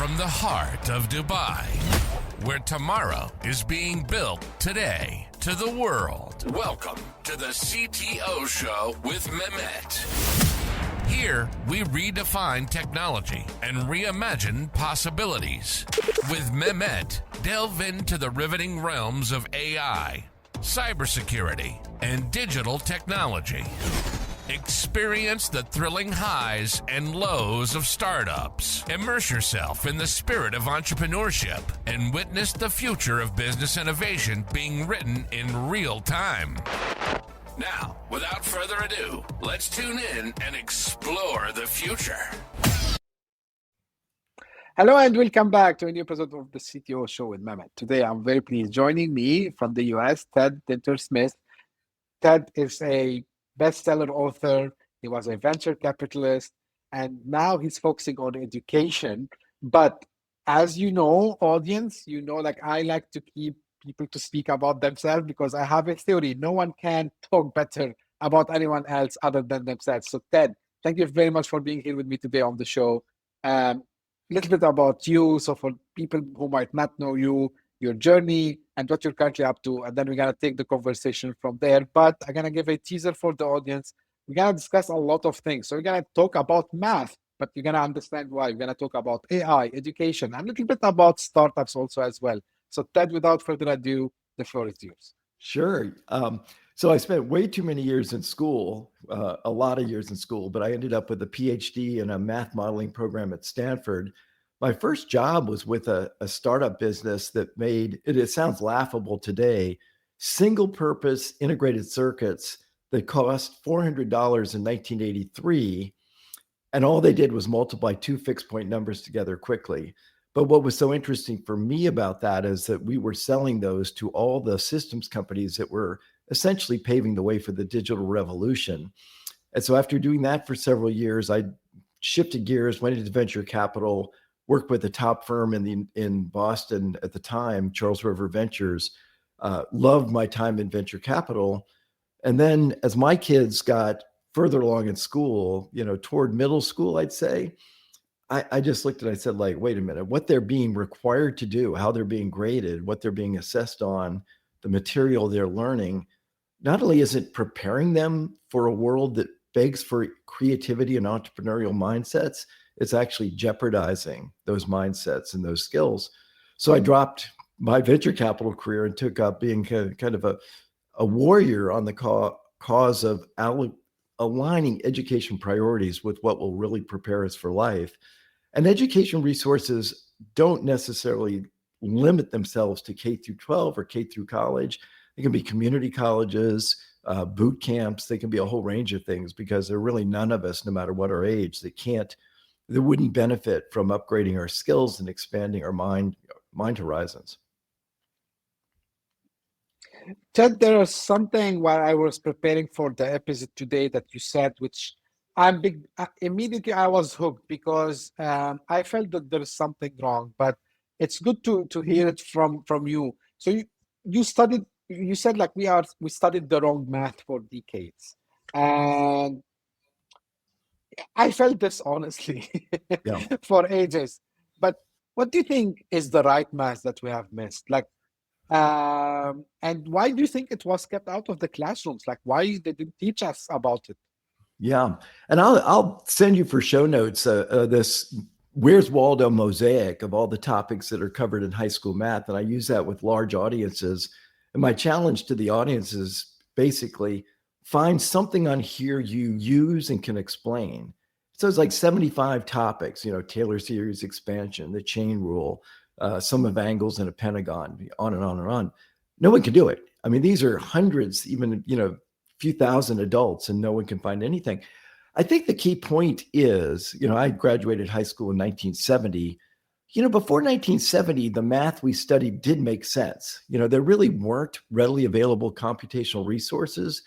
from the heart of Dubai, where tomorrow is being built today, to the world. Welcome to the CTO Show with Mehmet. Here, we redefine technology and reimagine possibilities. With Mehmet, delve into the riveting realms of AI, cybersecurity, and digital technology. Experience the thrilling highs and lows of startups. Immerse yourself in the spirit of entrepreneurship and witness the future of business innovation being written in real time. Now, without further ado, let's tune in and explore the future. Hello and welcome back to a new episode of the CTO Show with Mehmet. Today, I'm very pleased. Joining me from the US, Ted Dintersmith. Ted is a bestseller author. He was a venture capitalist, and now he's focusing on education. But as you know, audience, like I like to keep people to speak about themselves because I have a theory. No one can talk better about anyone else other than themselves. So Ted, thank you very much for being here with me today on the show. A little bit about you. So for people who might not know you, your journey and what you're currently up to, and then we're going to take the conversation from there. But I'm going to give a teaser for the audience. We're going to discuss a lot of things. So we're going to talk about math, but you're going to understand why. We're going to talk about AI, education, and a little bit about startups also as well. So Ted, without further ado, the floor is yours. Sure. So I spent way too many years in school, a lot of years in school, but I ended up with a PhD in a math modeling program at Stanford. My first job was with a startup business that made, it sounds laughable today, single purpose integrated circuits that cost $400 in 1983. And all they did was multiply two fixed point numbers together quickly. But what was so interesting for me about that is that we were selling those to all the systems companies that were essentially paving the way for the digital revolution. And so after doing that for several years, I shifted gears, went into venture capital, worked with a top firm in Boston at the time, Charles River Ventures, loved my time in venture capital. And then as my kids got further along in school, toward middle school, I'd say, I just looked and I said, wait a minute, what they're being required to do, how they're being graded, what they're being assessed on, the material they're learning, not only is it preparing them for a world that begs for creativity and entrepreneurial mindsets, it's actually jeopardizing those mindsets and those skills. So I dropped my venture capital career and took up being kind of a warrior on the cause of aligning education priorities with what will really prepare us for life. And education resources don't necessarily limit themselves to K through 12 or K through college. They can be community colleges, boot camps. They can be a whole range of things because there are really none of us, no matter what our age, that wouldn't benefit from upgrading our skills and expanding our mind horizons. Ted, there was something while I was preparing for the episode today that you said, which immediately I was hooked because I felt that there is something wrong, but it's good to hear it from you. So you said we studied the wrong math for decades. And I felt this honestly for ages. But what do you think is the right math that we have missed? And why do you think it was kept out of the classrooms? Why they didn't teach us about it? Yeah, and I'll send you for show notes this Where's Waldo mosaic of all the topics that are covered in high school math, and I use that with large audiences. And my challenge to the audience is basically find something on here you use and can explain. So it's like 75 topics, Taylor series expansion, the chain rule, sum of angles in a pentagon, on and on and on. No one can do it. I mean, these are hundreds, even, few thousand adults, and no one can find anything. I think the key point is, I graduated high school in 1970. Before 1970, the math we studied did make sense. There really weren't readily available computational resources.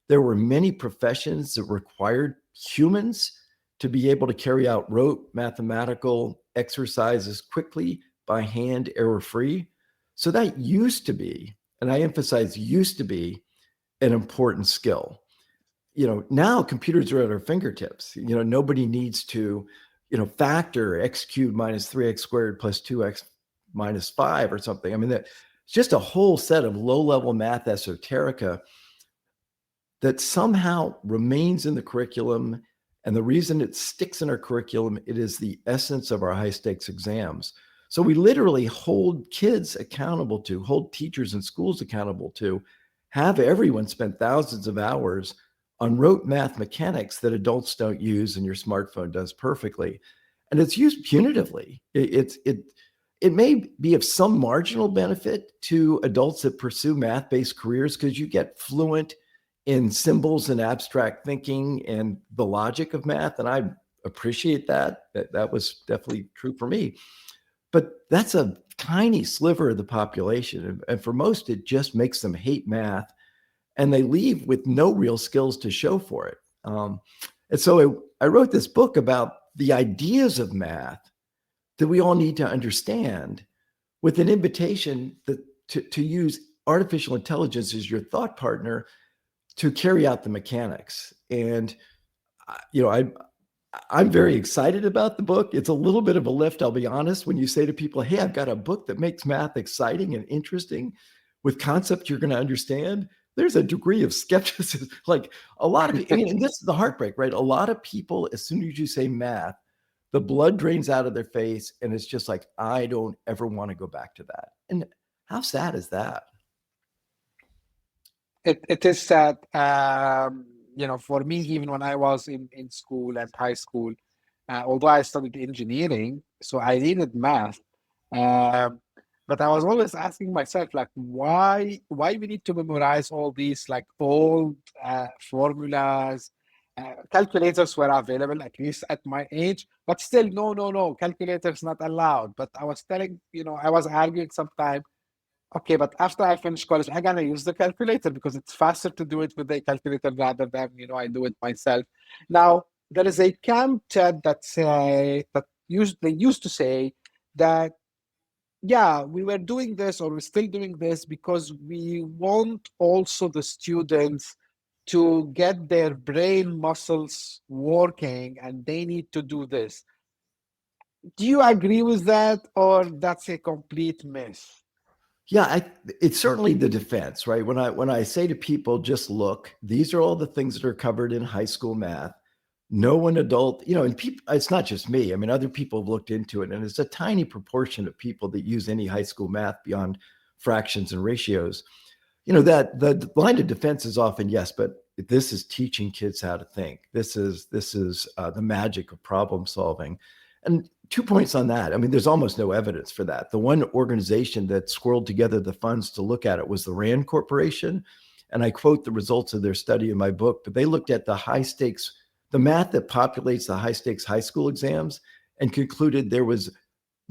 There were many professions that required humans to be able to carry out rote mathematical exercises quickly by hand, error-free. So that used to be, and I emphasize used to be, an important skill. Now computers are at our fingertips. Nobody needs to, factor x cubed minus 3x squared plus 2x minus 5 or something. I mean, it's just a whole set of low-level math esoterica that somehow remains in the curriculum. And the reason it sticks in our curriculum, it is the essence of our high-stakes exams. So we literally hold kids accountable to, hold teachers and schools accountable to, have everyone spend thousands of hours on rote math mechanics that adults don't use and your smartphone does perfectly. And it's used punitively. It may be of some marginal benefit to adults that pursue math-based careers because you get fluent in symbols and abstract thinking and the logic of math. And I appreciate that. That was definitely true for me. But that's a tiny sliver of the population. And for most, it just makes them hate math. And they leave with no real skills to show for it. And so I wrote this book about the ideas of math that we all need to understand, with an invitation to use artificial intelligence as your thought partner to carry out the mechanics. And, I'm very excited about the book. It's a little bit of a lift, I'll be honest, when you say to people, hey, I've got a book that makes math exciting and interesting with concepts you're going to understand. There's a degree of skepticism. Like a lot of, and this is the heartbreak, right? A lot of people, as soon as you say math, the blood drains out of their face. And it's just like, I don't ever want to go back to that. And how sad is that? It is sad. For me, even when I was in school and high school, although I studied engineering, so I needed math. Um, but I was always asking myself, like, why we need to memorize all these like old formulas? Calculators were available, at least at my age, but still, no, calculators not allowed. But I was telling, I was arguing sometimes. Okay, but after I finish college, I'm gonna use the calculator because it's faster to do it with a calculator rather than I do it myself. Now there is a camp Ted they used to say that yeah, we were doing this or we're still doing this because we want also the students to get their brain muscles working and they need to do this. Do you agree with that, or that's a complete myth? Yeah, it's certainly the defense, right? When I say to people, just look, these are all the things that are covered in high school math. No one adult, and people, it's not just me. I mean, other people have looked into it, and it's a tiny proportion of people that use any high school math beyond fractions and ratios. That the line of defense is often yes, but this is teaching kids how to think. This is the magic of problem solving. And 2 points on that. I mean, there's almost no evidence for that. The one organization that squirreled together the funds to look at it was the Rand Corporation. And I quote the results of their study in my book, but they looked at the math that populates the high stakes high school exams and concluded there was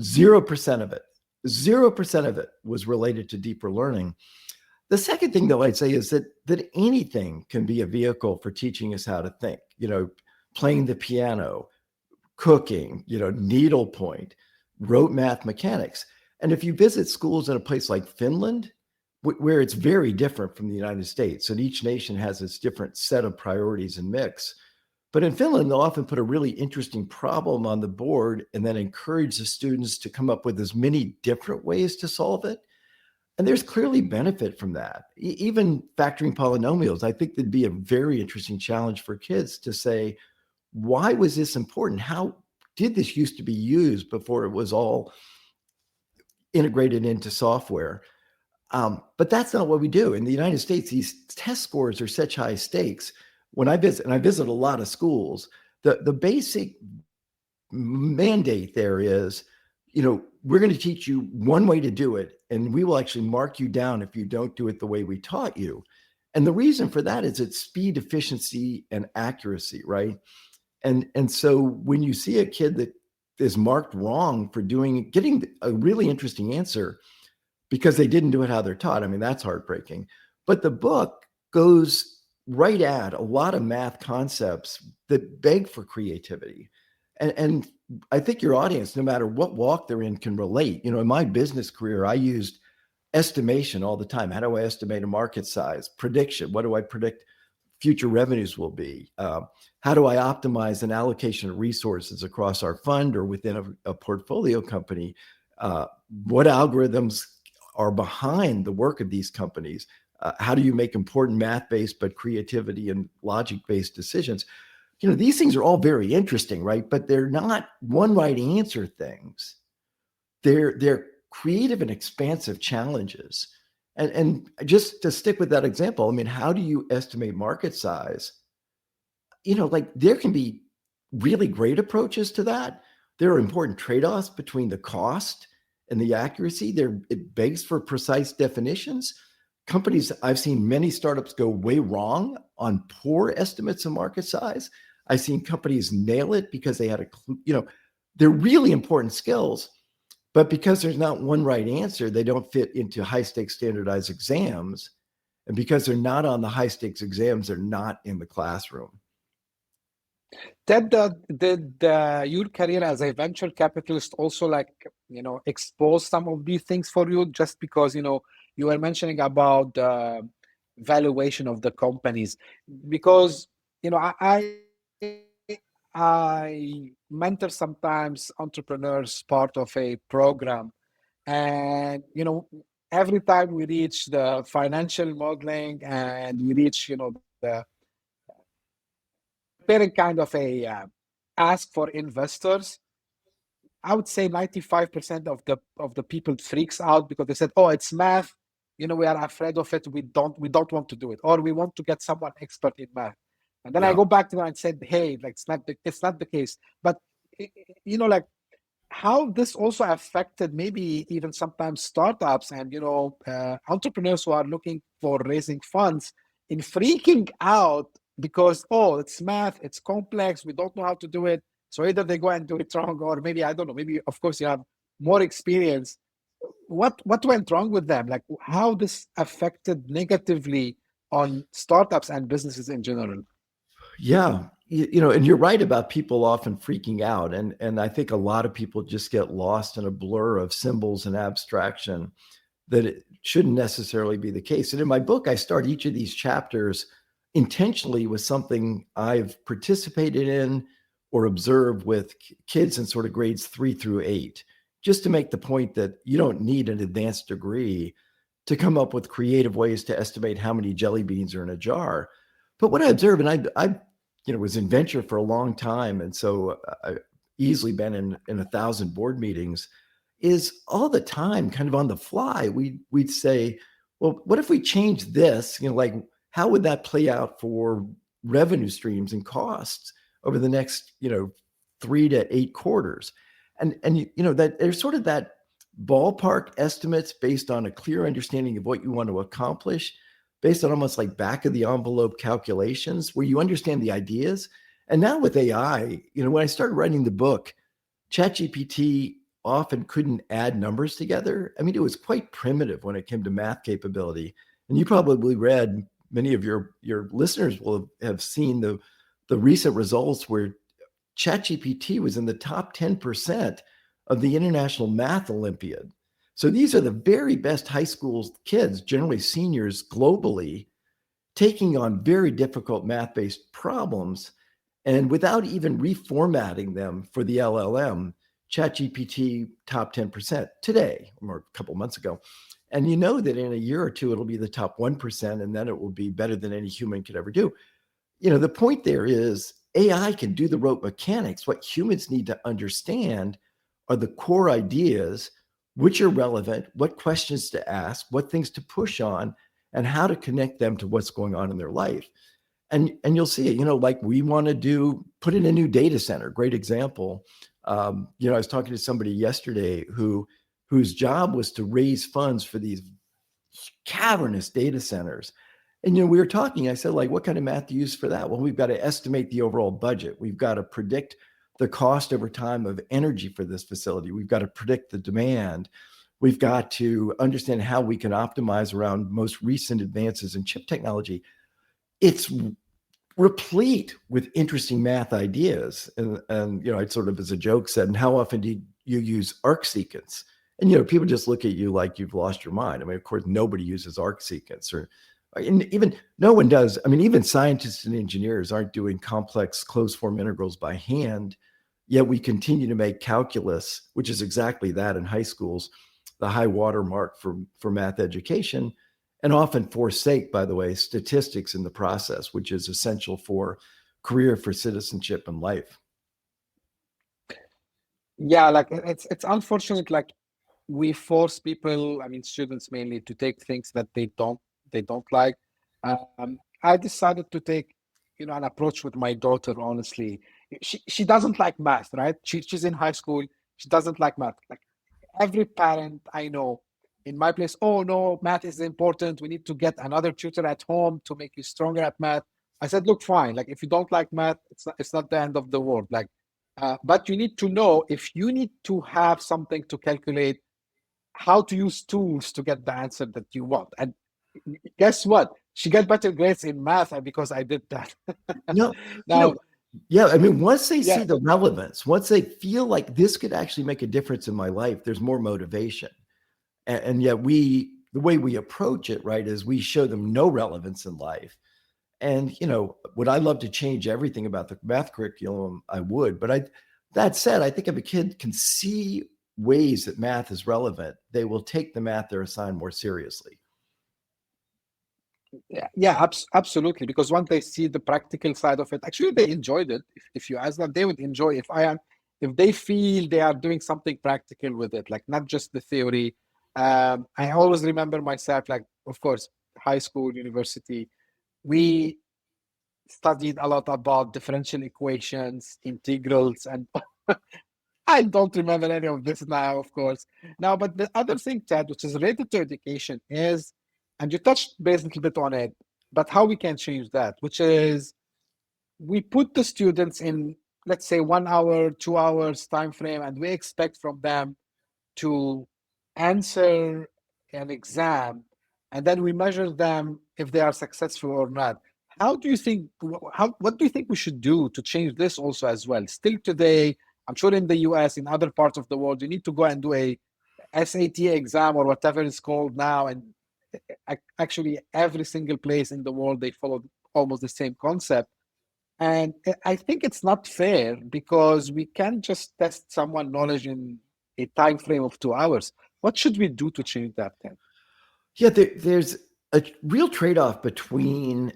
0% of it. 0% of it was related to deeper learning. The second thing, though, I'd say is that anything can be a vehicle for teaching us how to think, playing the piano, cooking, needlepoint, rote math mechanics. And if you visit schools in a place like Finland, where it's very different from the United States, and each nation has its different set of priorities and mix. But in Finland, they'll often put a really interesting problem on the board and then encourage the students to come up with as many different ways to solve it. And there's clearly benefit from that. Even factoring polynomials, I think that'd be a very interesting challenge for kids to say, why was this important? How did this used to be used before it was all integrated into software? But that's not what we do. In the United States, these test scores are such high stakes. When I visit, and I visit a lot of schools, the basic mandate there is, we're going to teach you one way to do it, and we will actually mark you down if you don't do it the way we taught you. And the reason for that is it's speed, efficiency, and accuracy, right? And so when you see a kid that is marked wrong for getting a really interesting answer because they didn't do it how they're taught, I mean, that's heartbreaking. But the book goes right at a lot of math concepts that beg for creativity. And I think your audience, no matter what walk they're in, can relate. In my business career, I used estimation all the time. How do I estimate a market size? Prediction. What do I predict future revenues will be? How do I optimize an allocation of resources across our fund or within a portfolio company? What algorithms are behind the work of these companies? How do you make important math-based but creativity and logic-based decisions? These things are all very interesting, right? But they're not one right answer things. They're creative and expansive challenges. And just to stick with that example, I mean, how do you estimate market size? Like there can be really great approaches to that. There are important trade-offs between the cost and the accuracy. It begs for precise definitions. Companies, I've seen many startups go way wrong on poor estimates of market size. I've seen companies nail it because they had a clue. They're really important skills, but because there's not one right answer, they don't fit into high-stakes standardized exams. And because they're not on the high-stakes exams, they're not in the classroom. Ted, did your career as a venture capitalist also expose some of these things for you? Just because you were mentioning about the valuation of the companies, because I mentor sometimes entrepreneurs part of a program, and every time we reach the financial modeling and we reach the preparing kind of a ask for investors, I would say 95% of the people freaks out because they said, "Oh, it's math. We are afraid of it. We don't want to do it, or we want to get someone expert in math." And then I go back to them and said, "Hey, like it's not the case." But like how this also affected maybe even sometimes startups and entrepreneurs who are looking for raising funds in freaking out because it's math, it's complex, we don't know how to do it. So either they go and do it wrong, or maybe I don't know, maybe of course you have more experience. What went wrong with them? Like how this affected negatively on startups and businesses in general? Yeah, and you're right about people often freaking out. And I think a lot of people just get lost in a blur of symbols and abstraction that it shouldn't necessarily be the case. And in my book, I start each of these chapters intentionally with something I've participated in or observed with kids in sort of grades 3 through 8, just to make the point that you don't need an advanced degree to come up with creative ways to estimate how many jelly beans are in a jar. But what I observe, and I was in venture for a long time, and so I've easily been in 1,000 board meetings, is all the time, kind of on the fly, we'd say, well, what if we change this? Like how would that play out for revenue streams and costs over the next 3 to 8 quarters? And that there's sort of that ballpark estimates based on a clear understanding of what you want to accomplish, based on almost like back of the envelope calculations where you understand the ideas. And now with AI, when I started writing the book, ChatGPT often couldn't add numbers together. I mean, it was quite primitive when it came to math capability. And you probably read, many of your listeners will have seen the recent results where ChatGPT was in the top 10% of the International Math Olympiad. So these are the very best high school kids, generally seniors globally, taking on very difficult math-based problems. And without even reformatting them for the LLM, ChatGPT top 10% today, or a couple months ago. And you know that in a year or two, it'll be the top 1%, and then it will be better than any human could ever do. The point there is AI can do the rote mechanics. What humans need to understand are the core ideas, which are relevant, what questions to ask, what things to push on, and how to connect them to what's going on in their life. And you'll see it, like we want to put in a new data center. Great example. I was talking to somebody yesterday whose job was to raise funds for these cavernous data centers. And, we were talking, I said, like, what kind of math do you use for that? Well, we've got to estimate the overall budget. We've got to predict the cost over time of energy for this facility. We've got to predict the demand. We've got to understand how we can optimize around most recent advances in chip technology. It's replete with interesting math ideas. And I sort of as a joke said, and how often do you use arcsequence? And, people just look at you like you've lost your mind. I mean, of course, nobody uses arcsequence or And even no one does. I mean, even scientists and engineers aren't doing complex closed form integrals by hand. Yet we continue to make calculus, which is exactly that in high schools, the high water mark for math education, and often forsake, by the way, statistics in the process, which is essential for career, for citizenship and life. Yeah, like it's unfortunate. Like we force people, I mean students mainly, to take things that they don't like. I decided to take, an approach with my daughter, honestly. She doesn't like math, right? She's in high school. She doesn't like math. Like every parent I know in my place, oh no, math is important. We need to get another tutor at home to make you stronger at math. I said, look, fine. Like if you don't like math, it's not the end of the world. Like, but you need to know if you need to have something to calculate how to use tools to get the answer that you want. And guess what? She got better grades in math because I did that. No, Now, yeah. I mean, once they see yeah, the relevance, once they feel like this could actually make a difference in my life, there's more motivation. And yet the way we approach it, right, is we show them no relevance in life. And, would I love to change everything about the math curriculum? I would. But that said, I think if a kid can see ways that math is relevant, they will take the math they're assigned more seriously. yeah, absolutely. Because once they see the practical side of it, actually they enjoyed it. If you ask them, they would enjoy if they feel they are doing something practical with it, like not just the theory. I always remember myself, like, of course, high school, university, we studied a lot about differential equations, integrals, and I don't remember any of this now, of course. Now, but the other thing, Ted, which is related to education is, and you touched base a little bit on it, but how we can change that, which is we put the students in, let's say, 1 hour, 2 hours time frame, and we expect from them to answer an exam, and then we measure them if they are successful or not. How do you think, what do you think we should do to change this also as well? Still today, I'm sure in the US, in other parts of the world, you need to go and do a SAT exam or whatever it's called now. And actually, every single place in the world, they follow almost the same concept. And I think it's not fair because we can't just test someone knowledge in a time frame of 2 hours. What should we do to change that then? Yeah, there's a real trade-off between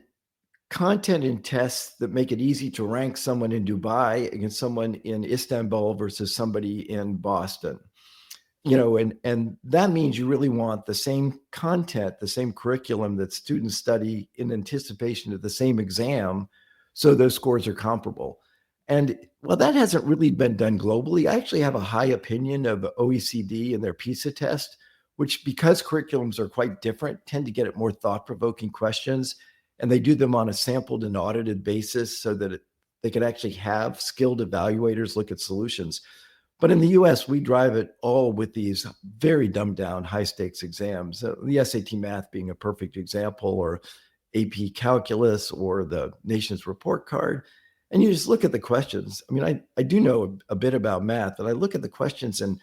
content and tests that make it easy to rank someone in Dubai against someone in Istanbul versus somebody in Boston. And that means you really want the same content, the same curriculum that students study in anticipation of the same exam, so those scores are comparable. And well, that hasn't really been done globally. I actually have a high opinion of OECD and their PISA test, which, because curriculums are quite different, tend to get at more thought-provoking questions, and they do them on a sampled and audited basis so that they can actually have skilled evaluators look at solutions. But in the US, we drive it all with these very dumbed down high stakes exams, the SAT math being a perfect example, or AP calculus, or the nation's report card. And you just look at the questions. I mean, I do know a bit about math, and I look at the questions, and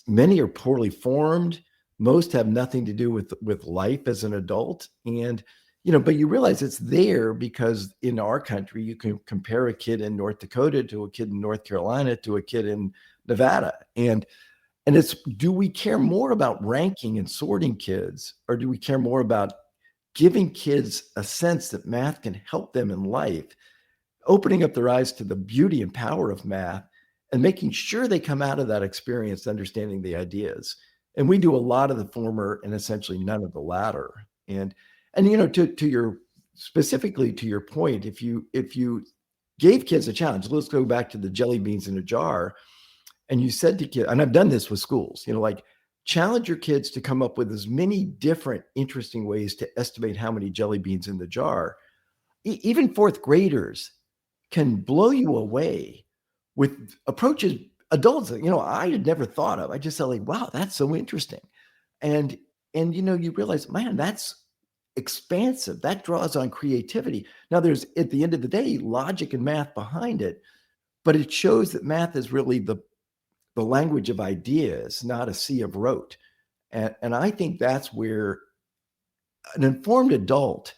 many are poorly formed. Most have nothing to do with life as an adult. And, but you realize it's there because in our country, you can compare a kid in North Dakota to a kid in North Carolina to a kid in Nevada. And it's, do we care more about ranking and sorting kids, or do we care more about giving kids a sense that math can help them in life, opening up their eyes to the beauty and power of math, and making sure they come out of that experience understanding the ideas? And we do a lot of the former and essentially none of the latter. And to your, specifically to your point, if you gave kids a challenge, let's go back to the jelly beans in a jar, and you said to kids, and I've done this with schools, like, challenge your kids to come up with as many different interesting ways to estimate how many jelly beans in the jar. Even fourth graders can blow you away with approaches adults that, I had never thought of. I just said, like, wow, that's so interesting. And you realize, man, that's expansive. That draws on creativity. Now, there's, at the end of the day, logic and math behind it, but it shows that math is really the language of ideas, not a sea of rote. And I think that's where an informed adult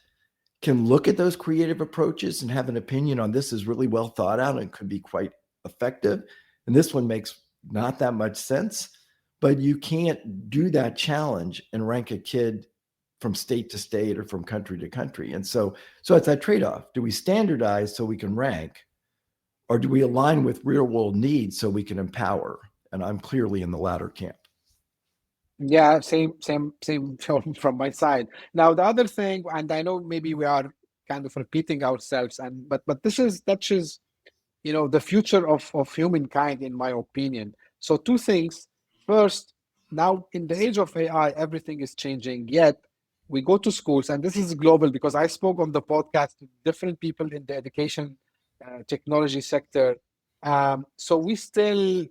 can look at those creative approaches and have an opinion on this is really well thought out and could be quite effective. And this one makes not that much sense, but you can't do that challenge and rank a kid from state to state or from country to country. And so it's that trade-off. Do we standardize so we can rank, or do we align with real world needs so we can empower? And I'm clearly in the latter camp. Yeah, same from my side. Now, the other thing, and I know maybe we are kind of repeating ourselves, and but this is that is the future of humankind, in my opinion. So two things. First, now in the age of AI, everything is changing. Yet we go to schools, and this is global because I spoke on the podcast to different people in the education technology sector. So we still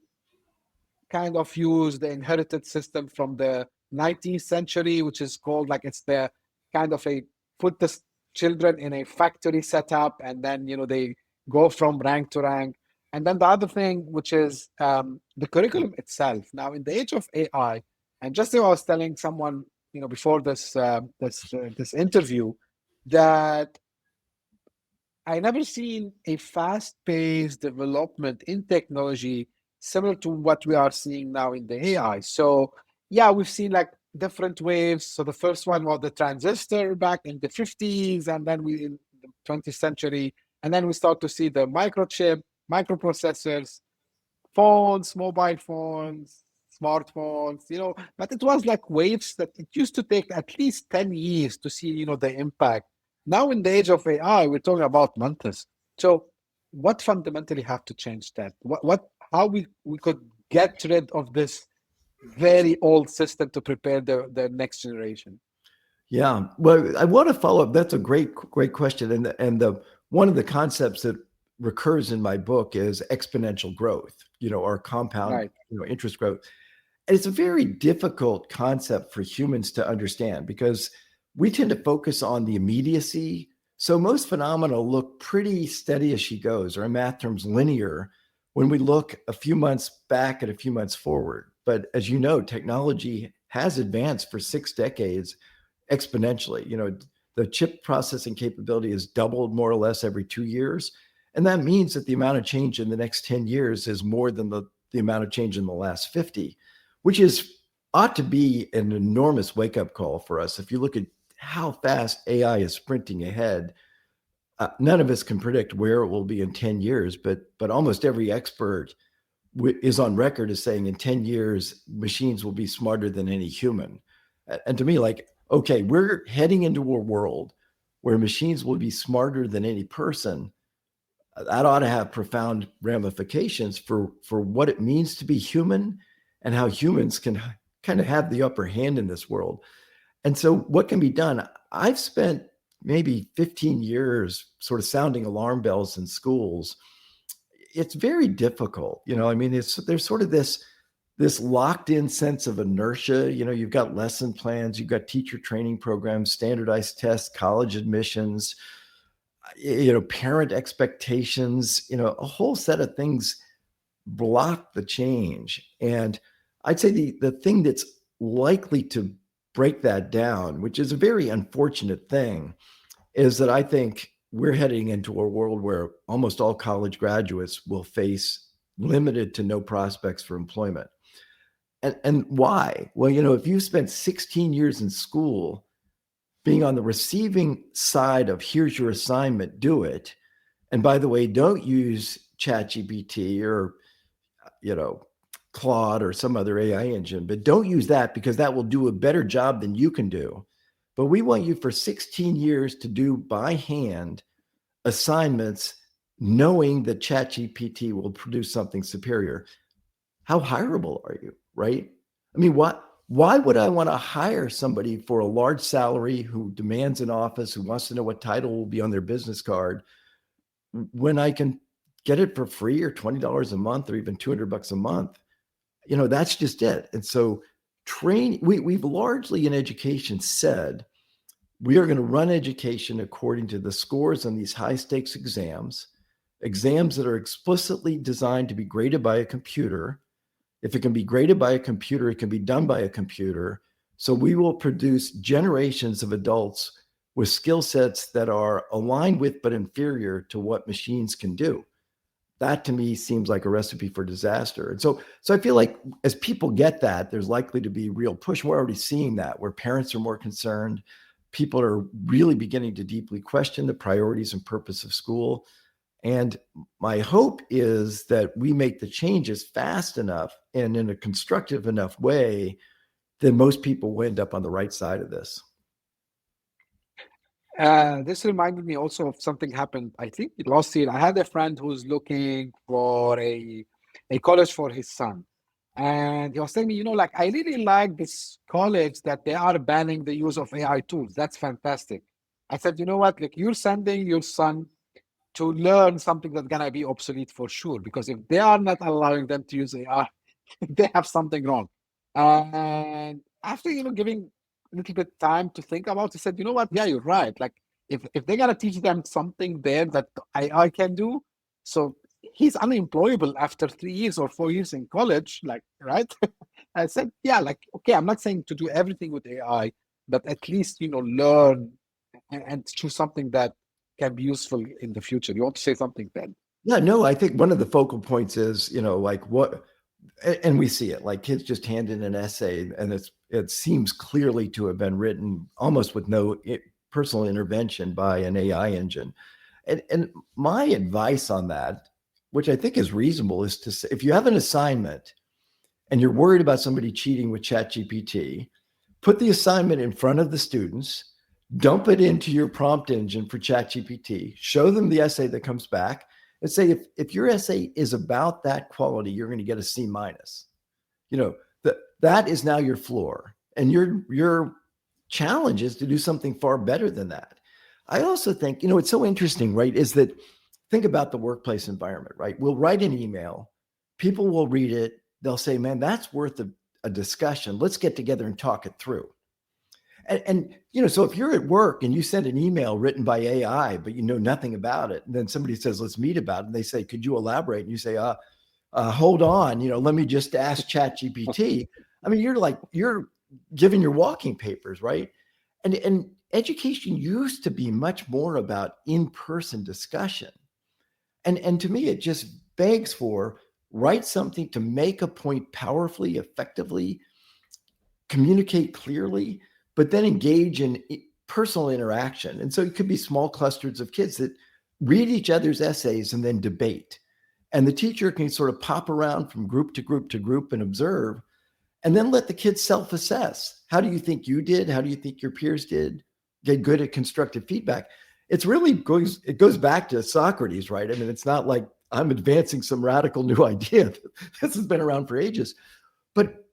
kind of use the inherited system from the 19th century, which is called like it's the kind of a put the children in a factory setup, and then they go from rank to rank. And then the other thing, which is the curriculum itself. Now, in the age of AI, and just as I was telling someone, before this interview, that I never seen a fast-paced development in technology similar to what we are seeing now in the AI. So yeah, we've seen like different waves. So the first one was the transistor back in the 50s, and then we in the 20th century, and then we start to see the microchip, microprocessors, phones, mobile phones, smartphones, but it was like waves that it used to take at least 10 years to see, the impact. Now in the age of AI, we're talking about months. So what fundamentally have to change that? How we could get rid of this very old system to prepare the next generation? Yeah, well, I want to follow up. That's a great question, and the one of the concepts that recurs in my book is exponential growth. Or compound, Right. interest growth. And it's a very difficult concept for humans to understand because we tend to focus on the immediacy. So most phenomena look pretty steady as she goes, or in math terms, linear, when we look a few months back and a few months forward. But as you know, technology has advanced for 6 decades exponentially. The chip processing capability has doubled more or less every 2 years. And that means that the amount of change in the next 10 years is more than the amount of change in the last 50, which ought to be an enormous wake-up call for us. If you look at how fast AI is sprinting ahead, none of us can predict where it will be in 10 years, but almost every expert is on record as saying in 10 years, machines will be smarter than any human. And to me, like, okay, we're heading into a world where machines will be smarter than any person. That ought to have profound ramifications for what it means to be human and how humans can kind of have the upper hand in this world. And so what can be done? I've spent maybe 15 years sort of sounding alarm bells in schools. It's very difficult. There's sort of this locked in sense of inertia. You've got lesson plans, you've got teacher training programs, standardized tests, college admissions, parent expectations, a whole set of things block the change. And I'd say the thing that's likely to break that down, which is a very unfortunate thing, is that I think we're heading into a world where almost all college graduates will face limited to no prospects for employment. And why? Well, if you spent 16 years in school being on the receiving side of here's your assignment, do it. And by the way, don't use ChatGPT or, Claude or some other AI engine, but don't use that because that will do a better job than you can do. But we want you for 16 years to do by hand assignments, knowing that ChatGPT will produce something superior. How hireable are you, right? I mean, why would I want to hire somebody for a large salary who demands an office, who wants to know what title will be on their business card, when I can get it for free or $20 a month or even $200 a month? That's just it. And so we've largely in education said, we are going to run education according to the scores on these high stakes exams that are explicitly designed to be graded by a computer. If it can be graded by a computer, it can be done by a computer. So we will produce generations of adults with skill sets that are aligned with but inferior to what machines can do. That to me seems like a recipe for disaster. And so I feel like as people get that, there's likely to be real push. We're already seeing that, where parents are more concerned. People are really beginning to deeply question the priorities and purpose of school. And my hope is that we make the changes fast enough and in a constructive enough way that most people will end up on the right side of this. This reminded me also of something happened, I think last year. I had a friend who's looking for a college for his son. And he was telling me, like, I really like this college that they are banning the use of AI tools. That's fantastic. I said, you know what? Like, you're sending your son to learn something that's gonna be obsolete for sure. Because if they are not allowing them to use AI, they have something wrong. And after giving a little bit time to think about it, he said, you know what? Yeah, you're right. Like if they're gonna teach them something there that AI can do, so he's unemployable after 3 years or 4 years in college, like, right? I said, yeah, like, okay, I'm not saying to do everything with AI, but at least learn and choose something that can be useful in the future. You want to say something, Ben? Yeah, no, I think one of the focal points is, like what, and we see it, like kids just hand in an essay and it seems clearly to have been written almost with no personal intervention by an AI engine. And my advice on that, which I think is reasonable, is to say, if you have an assignment and you're worried about somebody cheating with ChatGPT, put the assignment in front of the students, dump it into your prompt engine for ChatGPT, show them the essay that comes back, and say, if your essay is about that quality, you're going to get a C minus. That is now your floor, and your challenge is to do something far better than that. I also think, it's so interesting, right? Is that think about the workplace environment, right? We'll write an email, people will read it, they'll say, man, that's worth a discussion. Let's get together and talk it through. And so if you're at work and you send an email written by AI, but you know nothing about it, and then somebody says, let's meet about it, and they say, could you elaborate? And you say, hold on, let me just ask ChatGPT. I mean, you're giving your walking papers, right? And education used to be much more about in-person discussion. And to me, it just begs for write something to make a point powerfully, effectively, communicate clearly, but then engage in personal interaction. And so it could be small clusters of kids that read each other's essays and then debate. And the teacher can sort of pop around from group to group to group and observe, and then let the kids self-assess. How do you think you did? How do you think your peers did? Get good at constructive feedback. It goes back to Socrates, right? I mean, it's not like I'm advancing some radical new idea. This has been around for ages. But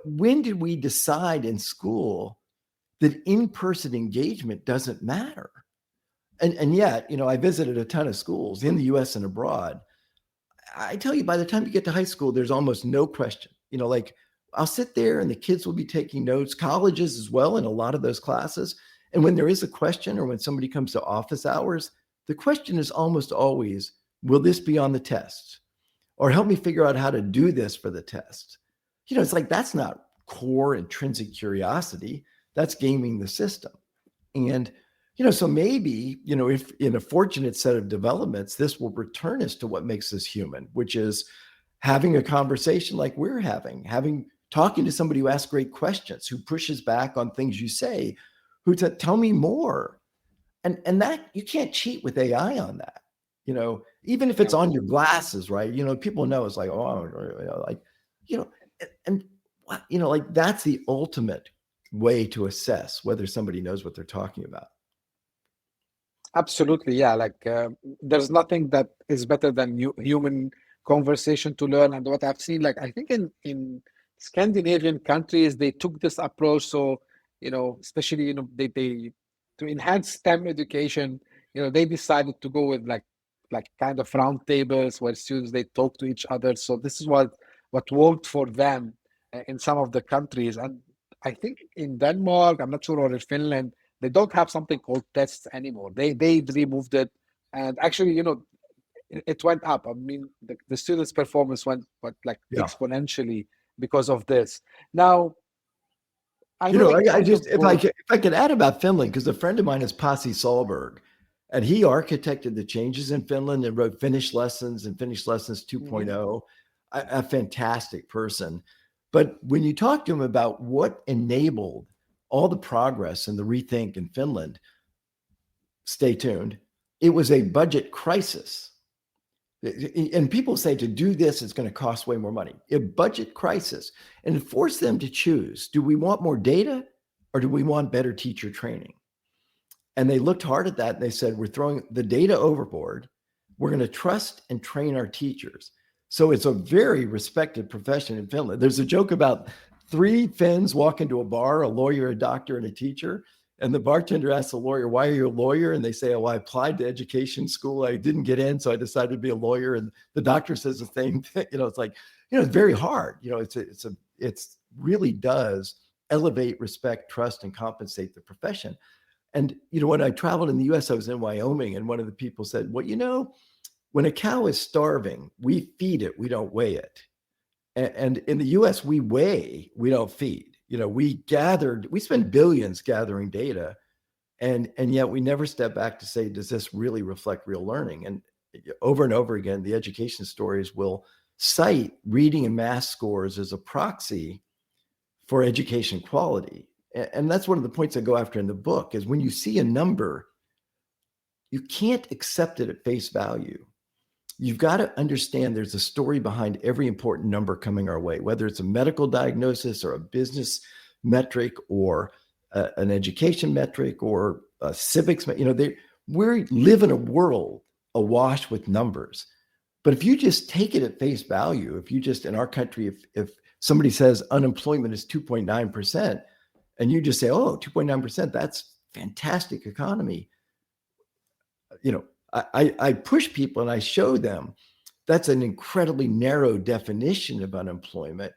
when did we decide in school that in-person engagement doesn't matter? And yet, I visited a ton of schools in the US and abroad. I tell you, by the time you get to high school, there's almost no question. Like I'll sit there and the kids will be taking notes, colleges as well, in a lot of those classes. And when there is a question or when somebody comes to office hours, the question is almost always, will this be on the test? Or help me figure out how to do this for the test. It's like, that's not core intrinsic curiosity. That's gaming the system. And, so maybe, if in a fortunate set of developments, this will return us to what makes us human, which is having a conversation like we're talking to somebody who asks great questions, who pushes back on things you say, who tell me more. And that you can't cheat with AI on that. Even if it's on your glasses, right? People know it's like, like that's the ultimate way to assess whether somebody knows what they're talking about. Absolutely, yeah. Like there's nothing that is better than human conversation to learn. And what I've seen, like I think in Scandinavian countries, they took this approach. So especially they to enhance STEM education, they decided to go with like kind of round tables where students they talk to each other. So this is what worked for them in some of the countries. And I think in Denmark, I'm not sure, or in Finland, they don't have something called tests anymore. They removed it, and actually, it went up. I mean, the students' performance went like Yeah. exponentially because of this. Now, I You know, know, like I from the just book. if I could add about Finland, because a friend of mine is Pasi Sahlberg, and he architected the changes in Finland and wrote Finnish Lessons and Finnish Lessons Mhm. 2.0. A fantastic person. But when you talk to him about what enabled all the progress and the rethink in Finland, stay tuned. It was a budget crisis. And people say to do this, it's going to cost way more money. A budget crisis. And it forced them to choose, do we want more data or do we want better teacher training? And they looked hard at that and they said, we're throwing the data overboard. We're going to trust and train our teachers. So it's a very respected profession in Finland. There's a joke about three Finns walk into a bar, a lawyer, a doctor, and a teacher. And the bartender asks the lawyer, why are you a lawyer? And they say, oh, I applied to education school. I didn't get in, so I decided to be a lawyer. And the doctor says the same thing. It's like, it's very hard. It's really does elevate, respect, trust, and compensate the profession. And, when I traveled in the US, I was in Wyoming, and one of the people said, well, when a cow is starving, we feed it, we don't weigh it. And in the US, we weigh, we don't feed. We spend billions gathering data, and yet we never step back to say, does this really reflect real learning? And over and over again, the education stories will cite reading and math scores as a proxy for education quality. And that's one of the points I go after in the book is when you see a number, you can't accept it at face value. You've got to understand there's a story behind every important number coming our way, whether it's a medical diagnosis or a business metric or an education metric or a civics. We live in a world awash with numbers. But if you just take it at face value, if you just, in our country, if somebody says unemployment is 2.9%, and you just say, oh, 2.9%, that's fantastic economy. I push people and I show them that's an incredibly narrow definition of unemployment,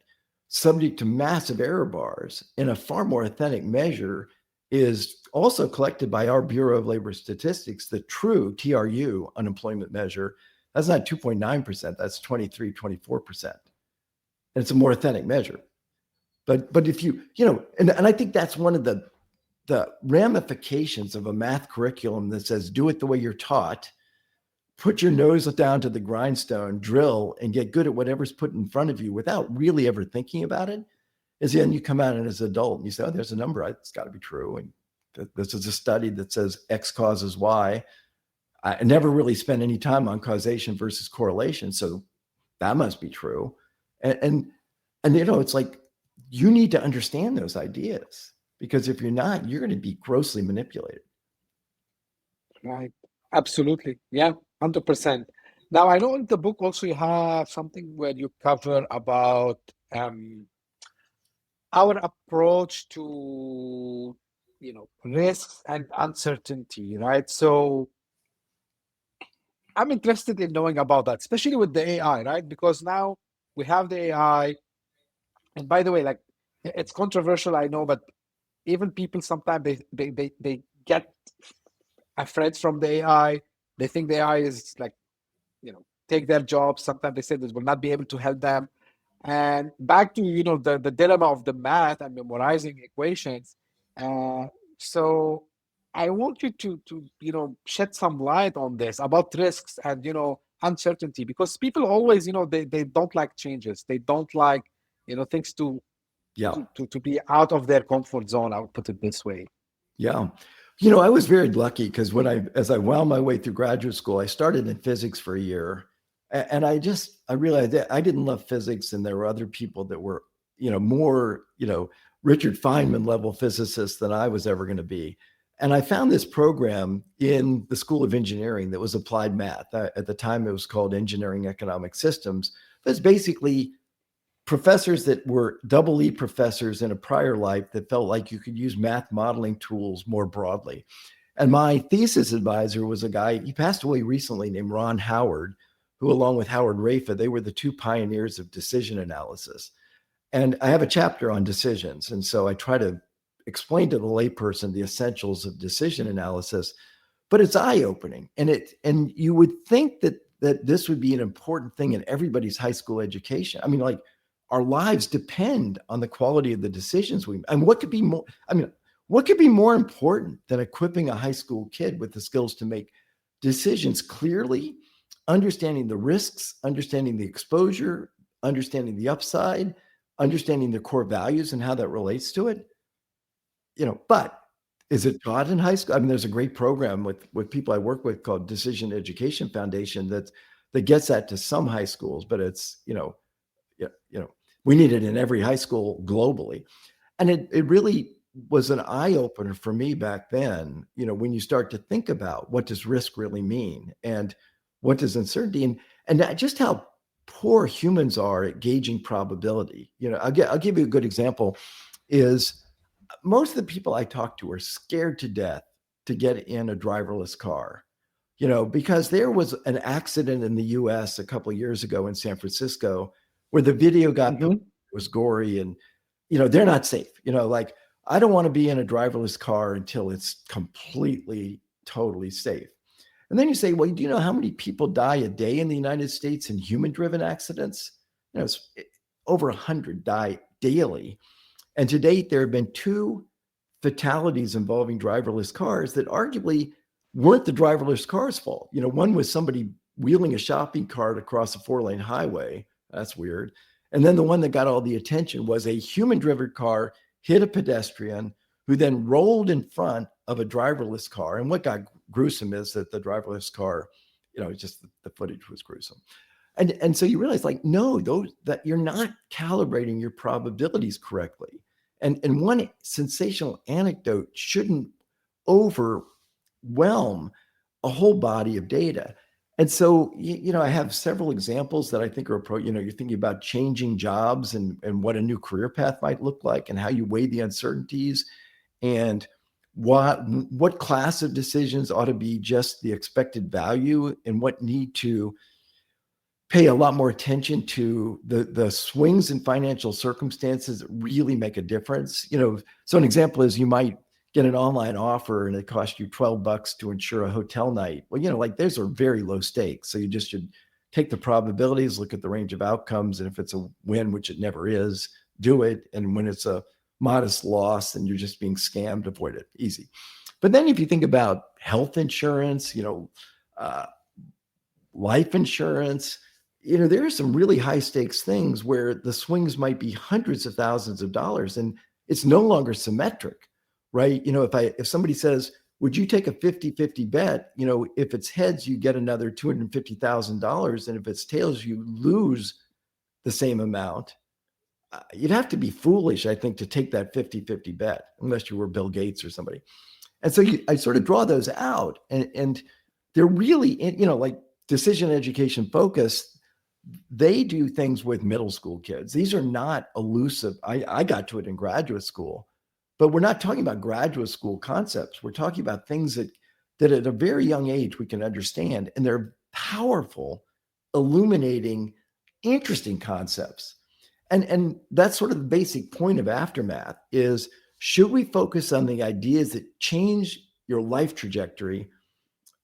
subject to massive error bars, and a far more authentic measure is also collected by our Bureau of Labor Statistics, the true TRU unemployment measure. That's not 2.9%, that's 23, 24%. And it's a more authentic measure. But if and I think that's one of the ramifications of a math curriculum that says, do it the way you're taught, put your nose down to the grindstone, drill, and get good at whatever's put in front of you without really ever thinking about it, is then you come out and as an adult and you say, oh, there's a number, it's got to be true. And this is a study that says X causes Y. I never really spent any time on causation versus correlation, so that must be true. And it's like, you need to understand those ideas, because if you're not, you're going to be grossly manipulated. Right. Absolutely. Yeah, 100%. Now, I know in the book also you have something where you cover about our approach to, risks and uncertainty, right? So I'm interested in knowing about that, especially with the AI, right? Because now we have the AI. And by the way, like, it's controversial, I know, but even people sometimes they get afraid from the AI. They think the AI is like, take their jobs. Sometimes they say this will not be able to help them. And back to, the dilemma of the math and memorizing equations. Uh, so I want you to, shed some light on this about risks and, uncertainty, because people always, they don't like changes. They don't like, things to, Yeah. to be out of their comfort zone. I would put it this way. Yeah. I was very lucky because as I wound my way through graduate school, I started in physics for a year. And I realized that I didn't love physics, and there were other people that were, more, Richard Feynman level physicists than I was ever going to be. And I found this program in the School of Engineering that was applied math. At the time, it was called Engineering Economic Systems. But it's basically professors that were double E professors in a prior life that felt like you could use math modeling tools more broadly. And my thesis advisor was a guy, he passed away recently, named Ron Howard, who, along with Howard Rafa, they were the two pioneers of decision analysis. And I have a chapter on decisions. And so I try to explain to the layperson the essentials of decision analysis, but it's eye-opening. And you would think that this would be an important thing in everybody's high school education. I mean, like, our lives depend on the quality of the decisions we make. And what could be more, what could be more important than equipping a high school kid with the skills to make decisions clearly, understanding the risks, understanding the exposure, understanding the upside, understanding their core values and how that relates to it? But is it taught in high school? There's a great program with people I work with called Decision Education Foundation that gets that to some high schools, but it's, we need it in every high school globally. And it really was an eye opener for me back then, when you start to think about what does risk really mean and what does uncertainty and just how poor humans are at gauging probability. I'll give you a good example is most of the people I talk to are scared to death to get in a driverless car, because there was an accident in the US a couple of years ago in San Francisco where the video was gory and, they're not safe. Like, I don't want to be in a driverless car until it's completely, totally safe. And then you say, well, do you know how many people die a day in the United States in human-driven accidents? It's over 100 die daily. And to date, there have been 2 fatalities involving driverless cars that arguably weren't the driverless car's fault. One was somebody wheeling a shopping cart across a 4-lane highway. That's weird. And then the one that got all the attention was a human-driven car hit a pedestrian who then rolled in front of a driverless car. And what got gruesome is that the driverless car, just the footage was gruesome. And so you realize, like, no, that you're not calibrating your probabilities correctly. And one sensational anecdote shouldn't overwhelm a whole body of data. And so, I have several examples that I think are, you're thinking about changing jobs and what a new career path might look like and how you weigh the uncertainties and what class of decisions ought to be just the expected value and what need to pay a lot more attention to the swings in financial circumstances that really make a difference. So an example is you might get an online offer and it costs you $12 to insure a hotel night. Well, like those are very low stakes. So you just should take the probabilities, look at the range of outcomes. And if it's a win, which it never is, do it. And when it's a modest loss and you're just being scammed, avoid it. Easy. But then if you think about health insurance, life insurance, there are some really high stakes things where the swings might be hundreds of thousands of dollars and it's no longer symmetric, right? If somebody says, would you take a 50-50 bet? If it's heads, you get another $250,000. And if it's tails, you lose the same amount. You'd have to be foolish, I think, to take that 50-50 bet, unless you were Bill Gates or somebody. And so I sort of draw those out and they're really, like decision education focused. They do things with middle school kids. These are not elusive. I got to it in graduate school, but we're not talking about graduate school concepts. We're talking about things that at a very young age we can understand, and they're powerful, illuminating, interesting concepts. And that's sort of the basic point of Aftermath is, should we focus on the ideas that change your life trajectory,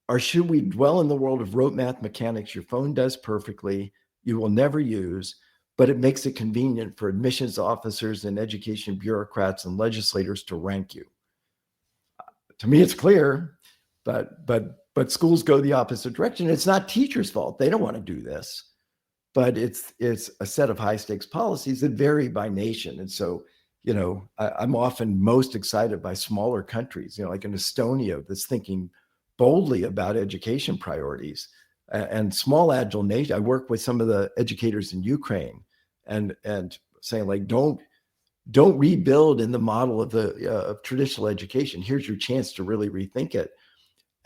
or should we dwell in the world of rote math mechanics your phone does perfectly, you will never use, but it makes it convenient for admissions officers and education bureaucrats and legislators to rank you? To me, it's clear, but schools go the opposite direction. It's not teachers' fault. They don't want to do this, but it's a set of high stakes policies that vary by nation. And so, I'm often most excited by smaller countries, like in Estonia, that's thinking boldly about education priorities. And small agile nation. I work with some of the educators in Ukraine and saying, like, don't rebuild in the model of traditional education. Here's your chance to really rethink it.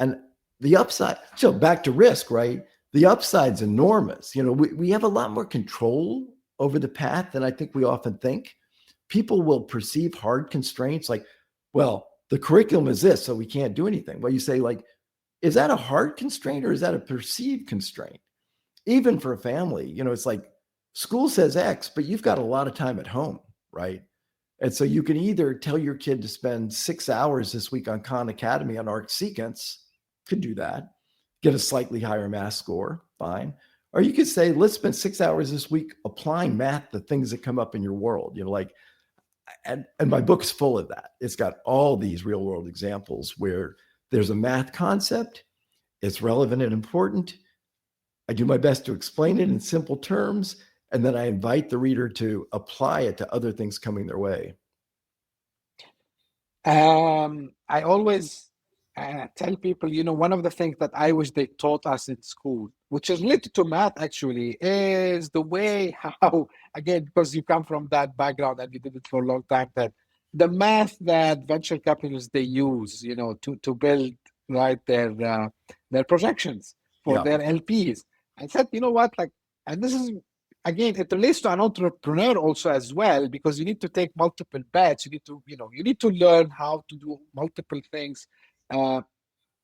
And the upside, so back to risk, right? The upside's enormous. We have a lot more control over the path than I think we often think. People will perceive hard constraints like, well, the curriculum is this, so we can't do anything. Well, you say, like, is that a hard constraint or is that a perceived constraint? Even for a family, it's like school says X, but you've got a lot of time at home, right? And so you can either tell your kid to spend 6 hours this week on Khan Academy on arc sequence, could do that, get a slightly higher math score, fine. Or you could say, let's spend 6 hours this week applying math to things that come up in your world. Like, and my book's full of that. It's got all these real world examples where there's a math concept, it's relevant and important. I do my best to explain it in simple terms, and then I invite the reader to apply it to other things coming their way. I always tell people, one of the things that I wish they taught us in school, which is related to math actually, is the way how, again, because you come from that background and you did it for a long time, that the math that venture capitalists they use, to build right their projections for Yeah. their LPs. I said, you know what, like, and this is again, it relates to an entrepreneur also as well, because you need to take multiple bets. You need to learn how to do multiple things. Uh,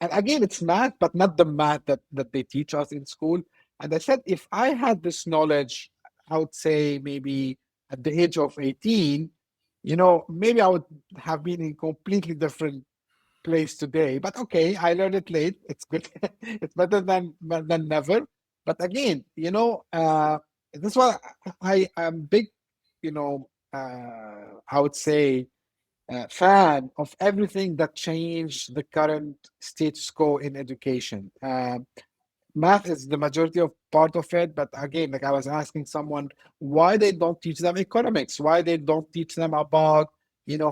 and again, it's math, but not the math that they teach us in school. And I said, if I had this knowledge, I would say maybe at the age of 18, maybe I would have been in completely different place today. But okay, I learned it late. It's good. It's better than never. But again, this is what I am big, I would say, fan of everything that changed the current status quo in education. Math is the majority of part of it, but again, like I was asking someone why they don't teach them economics, why they don't teach them about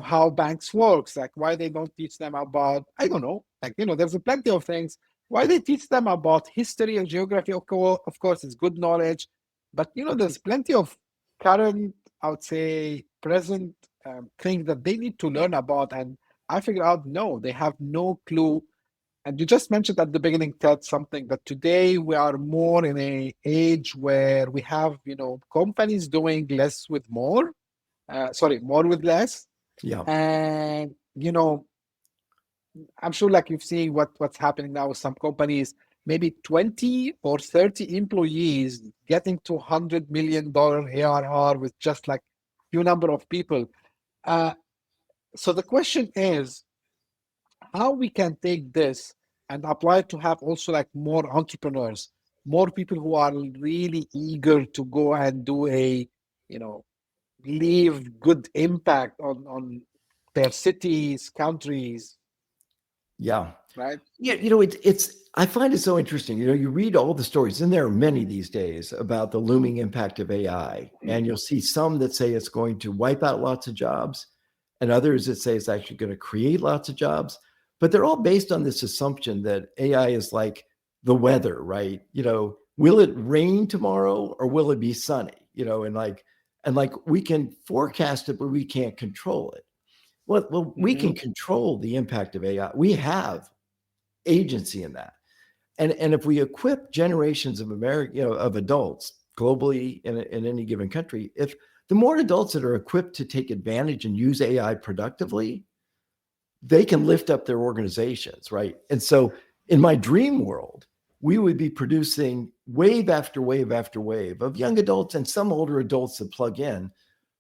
how banks works, like why they don't teach them about, I don't know, like there's plenty of things. Why they teach them about history and geography, of course it's good knowledge, but there's plenty of current, I would say, present things that they need to learn about. And I figured out, no, they have no clue. And you just mentioned at the beginning, Ted, something that today we are more in a age where we have, companies doing less with more, more with less. Yeah. And, I'm sure like you've seen what's happening now with some companies, maybe 20 or 30 employees getting to $100 million ARR with just like few number of people. Uh, so the question is, how we can take this and apply it to have also like more entrepreneurs, more people who are really eager to go and do you know, leave good impact on their cities, countries, Yeah. right? Yeah. I find it so interesting. You read all the stories, and there are many these days about the looming impact of AI. And you'll see some that say it's going to wipe out lots of jobs, and others that say it's actually going to create lots of jobs. But they're all based on this assumption that AI is like the weather, right? Will it rain tomorrow or will it be sunny? And we can forecast it, but we can't control it. Well, we can control the impact of AI. We have agency in that. And if we equip generations of of adults globally in any given country, if the more adults that are equipped to take advantage and use AI productively, they can lift up their organizations, right? And so in my dream world, we would be producing wave after wave after wave of young adults and some older adults that plug in,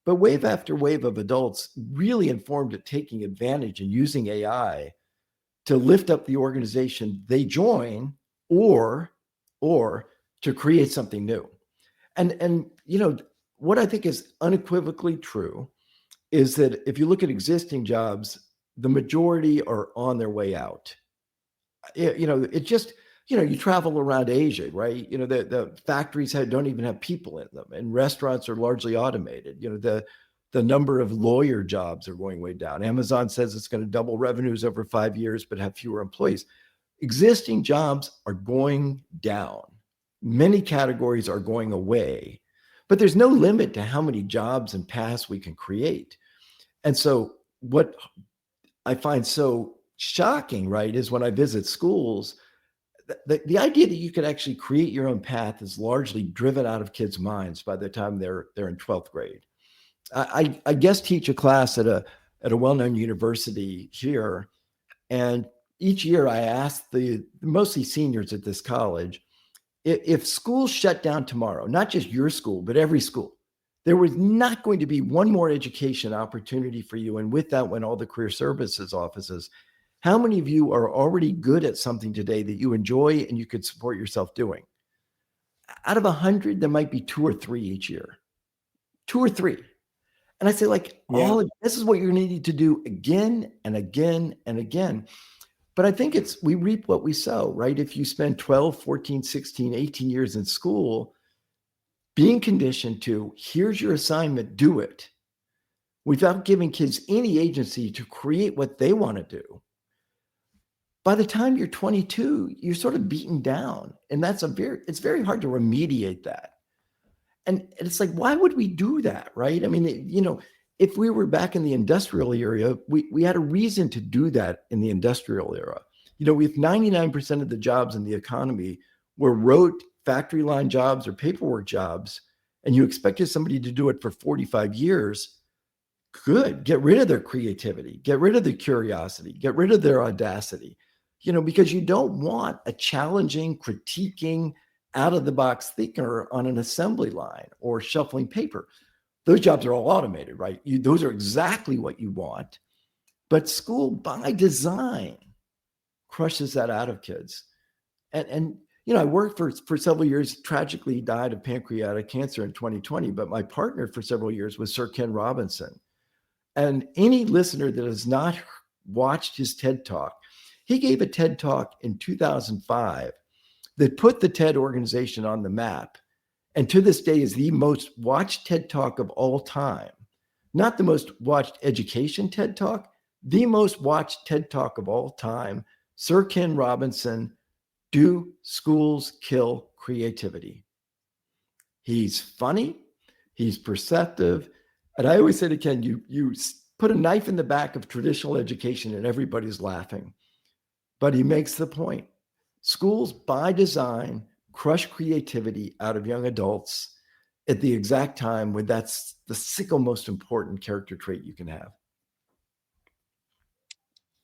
but wave after wave of adults really informed at taking advantage and using AI to lift up the organization they join or to create something new. And what I think is unequivocally true is that if you look at existing jobs, the majority are on their way out. It just, you travel around Asia, right? The factories don't even have people in them, and restaurants are largely automated. The number of lawyer jobs are going way down. Amazon says it's going to double revenues over 5 years, but have fewer employees. Existing jobs are going down. Many categories are going away, but there's no limit to how many jobs and paths we can create. And so what I find so shocking, right, is when I visit schools, the idea that you could actually create your own path is largely driven out of kids' minds by the time they're in 12th grade. I guest teach a class at a well-known university here, and each year I ask the mostly seniors at this college, if schools shut down tomorrow, not just your school, but every school, there was not going to be one more education opportunity for you. And with that went all the career services offices. How many of you are already good at something today that you enjoy and you could support yourself doing? out of 100, there might be 2 or 3 each year, 2 or 3. And I say, like, all of this is what you're needing to do again and again and again. But I think we reap what we sow, right? If you spend 12, 14, 16, 18 years in school, being conditioned to, here's your assignment, do it, without giving kids any agency to create what they want to do. By the time you're 22, you're sort of beaten down. And it's very hard to remediate that. And it's like, why would we do that, right? I mean, if we were back in the industrial era, we had a reason to do that in the industrial era. With 99% of the jobs in the economy were rote factory line jobs or paperwork jobs, and you expected somebody to do it for 45 years, good. Get rid of their creativity, get rid of their curiosity, get rid of their audacity, because you don't want a challenging, critiquing, out-of-the-box thinker on an assembly line or shuffling paper. Those jobs are all automated, right? Those are exactly what you want. But school, by design, crushes that out of kids. And I worked for several years, tragically died of pancreatic cancer in 2020, but my partner for several years was Sir Ken Robinson. And any listener that has not watched his TED Talk, he gave a TED Talk in 2005 that put the TED organization on the map, and to this day is the most watched TED Talk of all time. Not the most watched education TED Talk, the most watched TED Talk of all time. Sir Ken Robinson, Do Schools Kill Creativity? He's funny, he's perceptive, and I always say to Ken, you put a knife in the back of traditional education and everybody's laughing. But he makes the point. Schools, by design, crush creativity out of young adults at the exact time when that's the single most important character trait you can have.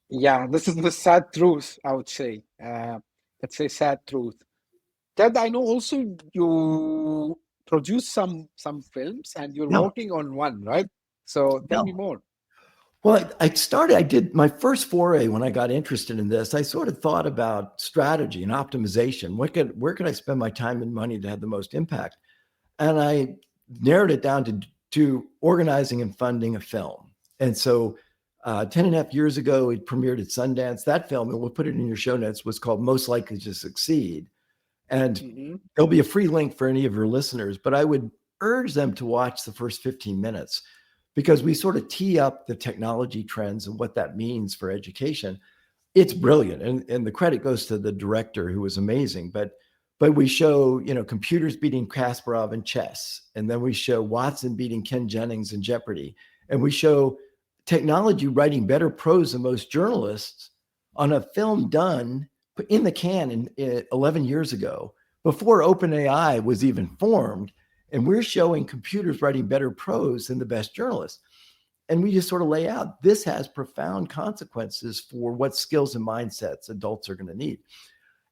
Yeah, this is the sad truth, I would say. Let's say sad truth. Ted, I know also you produce some films and you're working on one, right? So tell me more. Well, I did my first foray when I got interested in this. I sort of thought about strategy and optimization. Where could I spend my time and money to have the most impact? And I narrowed it down to organizing and funding a film. And so 10 and a half years ago, it premiered at Sundance. That film, and we'll put it in your show notes, was called Most Likely to Succeed. And there'll be a free link for any of your listeners, but I would urge them to watch the first 15 minutes because we sort of tee up the technology trends and what that means for education. It's brilliant. And the credit goes to the director, who was amazing. But we show, computers beating Kasparov in chess. And then we show Watson beating Ken Jennings in Jeopardy. And we show technology writing better prose than most journalists on a film done in the can 11 years ago, before OpenAI was even formed. And we're showing computers writing better prose than the best journalists. And we just sort of lay out, this has profound consequences for what skills and mindsets adults are going to need.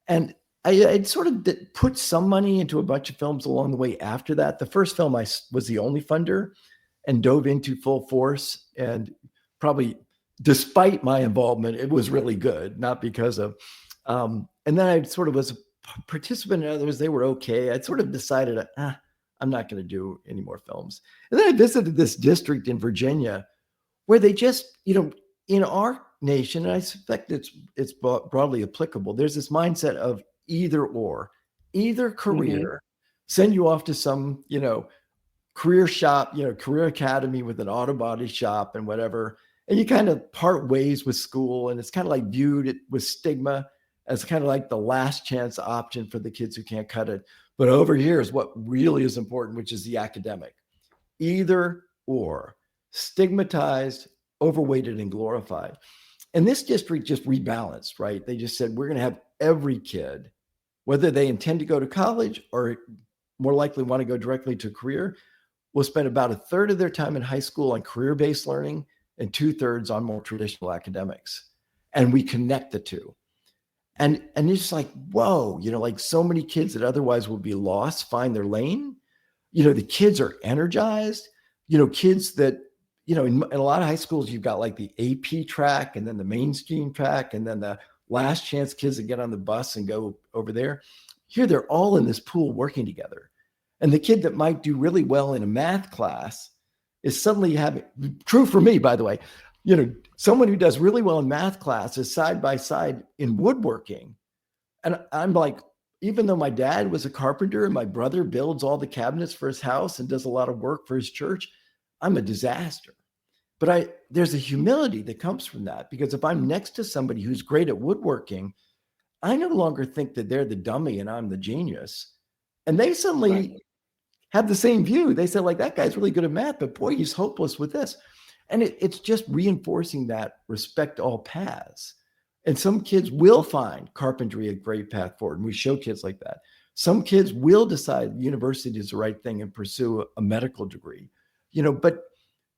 And I sort of put some money into a bunch of films along the way after that. The first film I was the only funder and dove into full force. And probably despite my involvement, it was really good, not because of, and then I sort of was a participant in others. They were okay. I sort of decided, I'm not going to do any more films. And then I visited this district in Virginia where they just, in our nation, and I suspect it's broadly applicable, there's this mindset of either career, send you off to some, career shop, career academy with an auto body shop and whatever. And you kind of part ways with school. And it's kind of like viewed with stigma as kind of like the last chance option for the kids who can't cut it. But over here is what really is important, which is the academic. Either or, stigmatized, overweighted, and glorified. And this district just rebalanced, right? They just said, we're going to have every kid, whether they intend to go to college or more likely want to go directly to a career, will spend about a third of their time in high school on career-based learning and 2/3 on more traditional academics. And we connect the two. And it's just like, whoa, like so many kids that otherwise would be lost, find their lane. The kids are energized, kids that, in a lot of high schools, you've got like the AP track and then the mainstream track and then the last chance kids that get on the bus and go over there. Here, they're all in this pool working together. And the kid that might do really well in a math class is suddenly having, true for me, by the way, someone who does really well in math class is side by side in woodworking. And I'm like, even though my dad was a carpenter and my brother builds all the cabinets for his house and does a lot of work for his church, I'm a disaster. But there's a humility that comes from that, because if I'm next to somebody who's great at woodworking, I no longer think that they're the dummy and I'm the genius. And they suddenly have the same view. They say, like, that guy's really good at math, but boy, he's hopeless with this. And it's just reinforcing that respect all paths. And some kids will find carpentry a great path forward. And we show kids like that. Some kids will decide university is the right thing and pursue a medical degree, but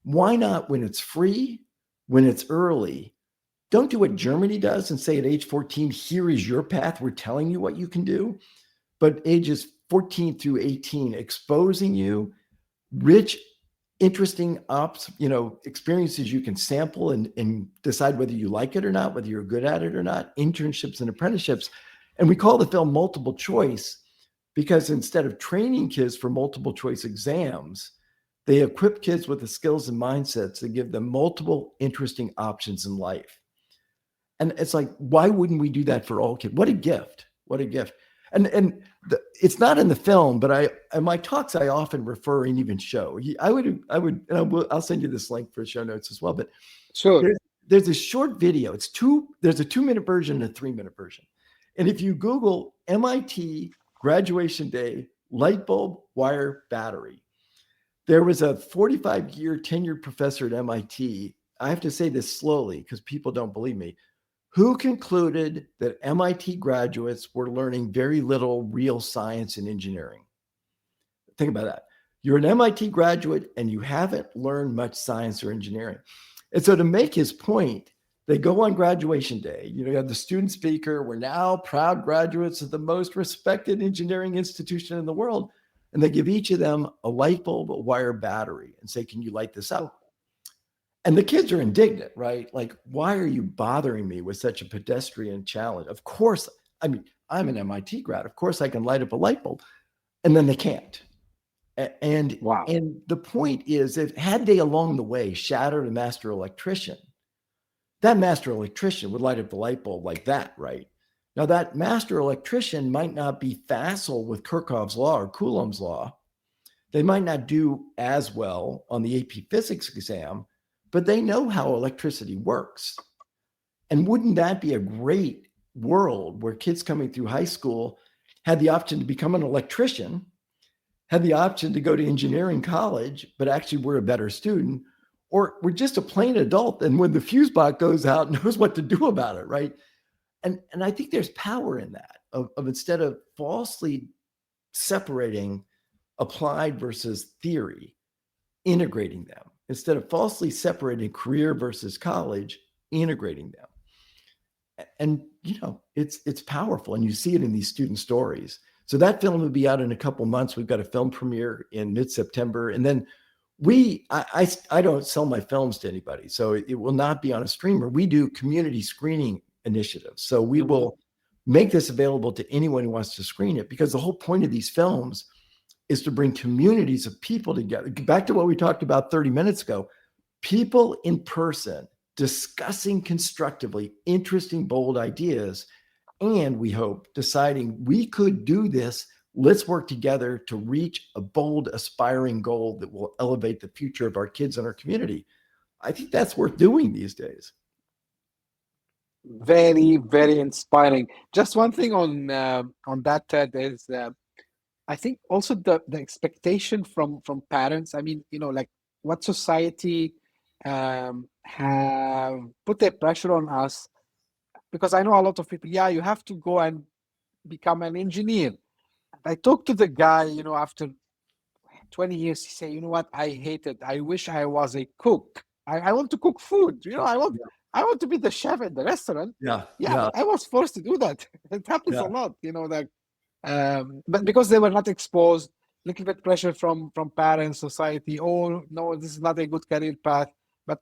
why not, when it's free, when it's early? Don't do what Germany does and say at age 14, here is your path. We're telling you what you can do. But ages 14 through 18, exposing you rich, interesting experiences you can sample and decide whether you like it or not, whether you're good at it or not, internships and apprenticeships. And we call the film multiple choice because instead of training kids for multiple choice exams, they equip kids with the skills and mindsets that give them multiple interesting options in life. And it's like, why wouldn't we do that for all kids? What a gift. What a gift. And it's not in the film, but in my talks, I often refer and even show. I'll send you this link for show notes as well. But sure, there's a short video. There's a 2-minute version and a 3-minute version. And if you Google MIT graduation day, light bulb, wire, battery, there was a 45-year tenured professor at MIT. I have to say this slowly because people don't believe me, who concluded that MIT graduates were learning very little real science and engineering. Think about that. You're an MIT graduate and you haven't learned much science or engineering. And so to make his point, they go on graduation day. You have the student speaker. We're now proud graduates of the most respected engineering institution in the world. And they give each of them a light bulb, a wire battery, and say, can you light this up? And the kids are indignant, right? Like, why are you bothering me with such a pedestrian challenge? Of course, I'm an MIT grad. Of course I can light up a light bulb. And then they can't. And the point is that had they along the way shattered a master electrician, that master electrician would light up the light bulb like that, right? Now, that master electrician might not be facile with Kirchhoff's law or Coulomb's law. They might not do as well on the AP physics exam, but they know how electricity works. And wouldn't that be a great world where kids coming through high school had the option to become an electrician, had the option to go to engineering college, but actually were a better student, or we're just a plain adult, and when the fuse box goes out, knows what to do about it, right? And I think there's power in that, of instead of falsely separating applied versus theory, integrating them. Instead of falsely separating career versus college, integrating them. And, it's powerful, and you see it in these student stories. So that film will be out in a couple months. We've got a film premiere in mid-September. And then I don't sell my films to anybody, so it will not be on a streamer. We do community screening initiatives. So we will make this available to anyone who wants to screen it, because the whole point of these films is to bring communities of people together. Back to what we talked about 30 minutes ago, people in person discussing constructively interesting, bold ideas. And we hope deciding we could do this. Let's work together to reach a bold, aspiring goal that will elevate the future of our kids and our community. I think that's worth doing these days. Very, very inspiring. Just one thing on that, Ted, is I think also the expectation from parents. I mean, like what society have put a pressure on us, because I know a lot of people. Yeah, you have to go and become an engineer. I talked to the guy, after 20 years, he said, you know what, I hate it. I wish I was a cook. I want to cook food. I want to be the chef at the restaurant. Yeah. But I was forced to do that. It happens a lot, but because they were not exposed, little bit pressure from parents, society. Oh, no, this is not a good career path. But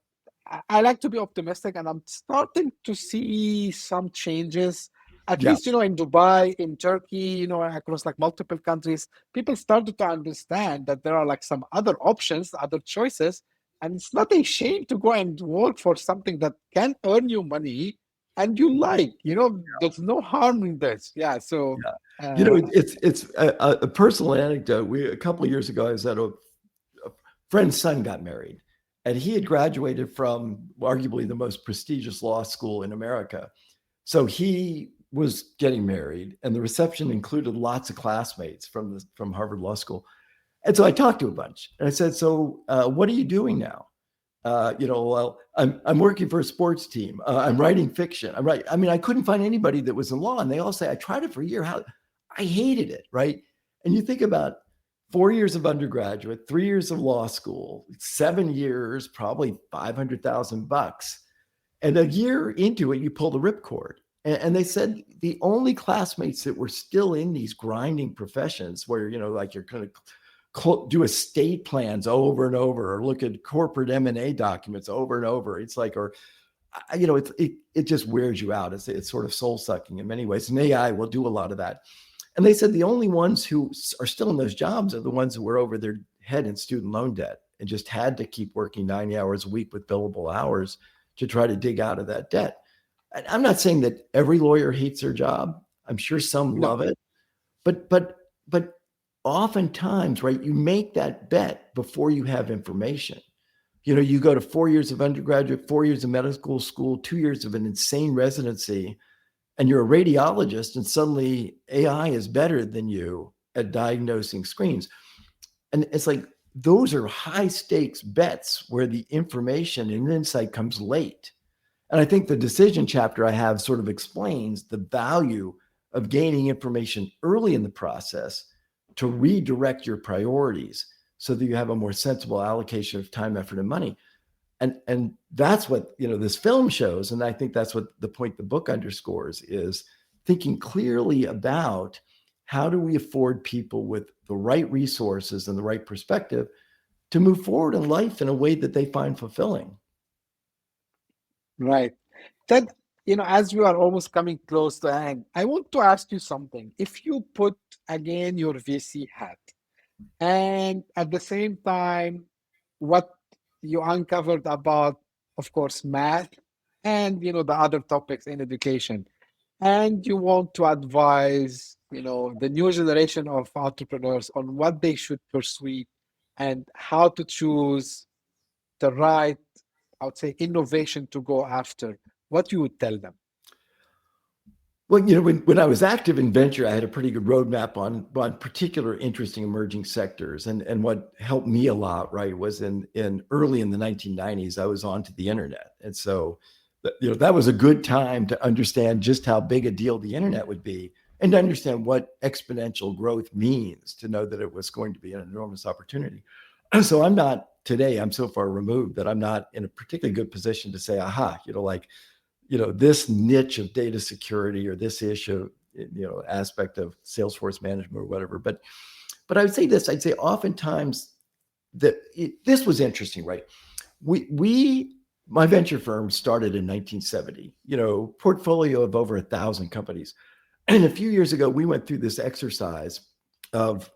I like to be optimistic, and I'm starting to see some changes. At Yeah. least, in Dubai, in Turkey, across like multiple countries, people started to understand that there are like some other options, other choices, and it's not a shame to go and work for something that can earn you money and you like. There's no harm in this. Yeah. So, Yeah. uh, It's a personal anecdote. A couple of years ago, I was at a friend's son got married, and he had graduated from arguably the most prestigious law school in America. So he was getting married, and the reception included lots of classmates from Harvard Law School. And so I talked to a bunch, and I said, "So, what are you doing now?" Well, I'm working for a sports team. I'm writing fiction. I mean, I couldn't find anybody that was in law, and they all say, "I tried it for a year. I hated it." Right? And you think about 4 years of undergraduate, 3 years of law school, 7 years, probably $500,000, and a year into it, you pull the ripcord. And they said the only classmates that were still in these grinding professions where, like you're going to do estate plans over and over, or look at corporate M&A documents over and over. It's like, it just wears you out. It's sort of soul sucking in many ways. And AI will do a lot of that. And they said the only ones who are still in those jobs are the ones who were over their head in student loan debt and just had to keep working 90 hours a week with billable hours to try to dig out of that debt. And I'm not saying that every lawyer hates their job. I'm sure some no. love it, but oftentimes, right, you make that bet before you have information. You go to 4 years of undergraduate, 4 years of medical school, 2 years of an insane residency, and you're a radiologist, and suddenly AI is better than you at diagnosing screens. And it's like, those are high stakes bets where the information and insight comes late. And I think the decision chapter I have sort of explains the value of gaining information early in the process to redirect your priorities so that you have a more sensible allocation of time, effort, and money. And that's what, this film shows. And I think that's what the point the book underscores is thinking clearly about how do we afford people with the right resources and the right perspective to move forward in life in a way that they find fulfilling. Right. Ted, as we are almost coming close to an end, I want to ask you something. If you put again your VC hat, and at the same time, what you uncovered about, of course, math and the other topics in education, and you want to advise the new generation of entrepreneurs on what they should pursue and how to choose the right, I would say, innovation to go after, what you would tell them? Well, when I was active in venture, I had a pretty good roadmap on particular interesting emerging sectors. And what helped me a lot, right, was in early in the 1990s, I was onto the internet. And so, that was a good time to understand just how big a deal the internet would be and to understand what exponential growth means, to know that it was going to be an enormous opportunity. So I'm so far removed that I'm not in a particularly good position to say, this niche of data security or this issue, aspect of Salesforce management or whatever. But I would say this, I'd say oftentimes this was interesting, right? My venture firm started in 1970, portfolio of over 1,000 companies. And a few years ago, we went through this exercise of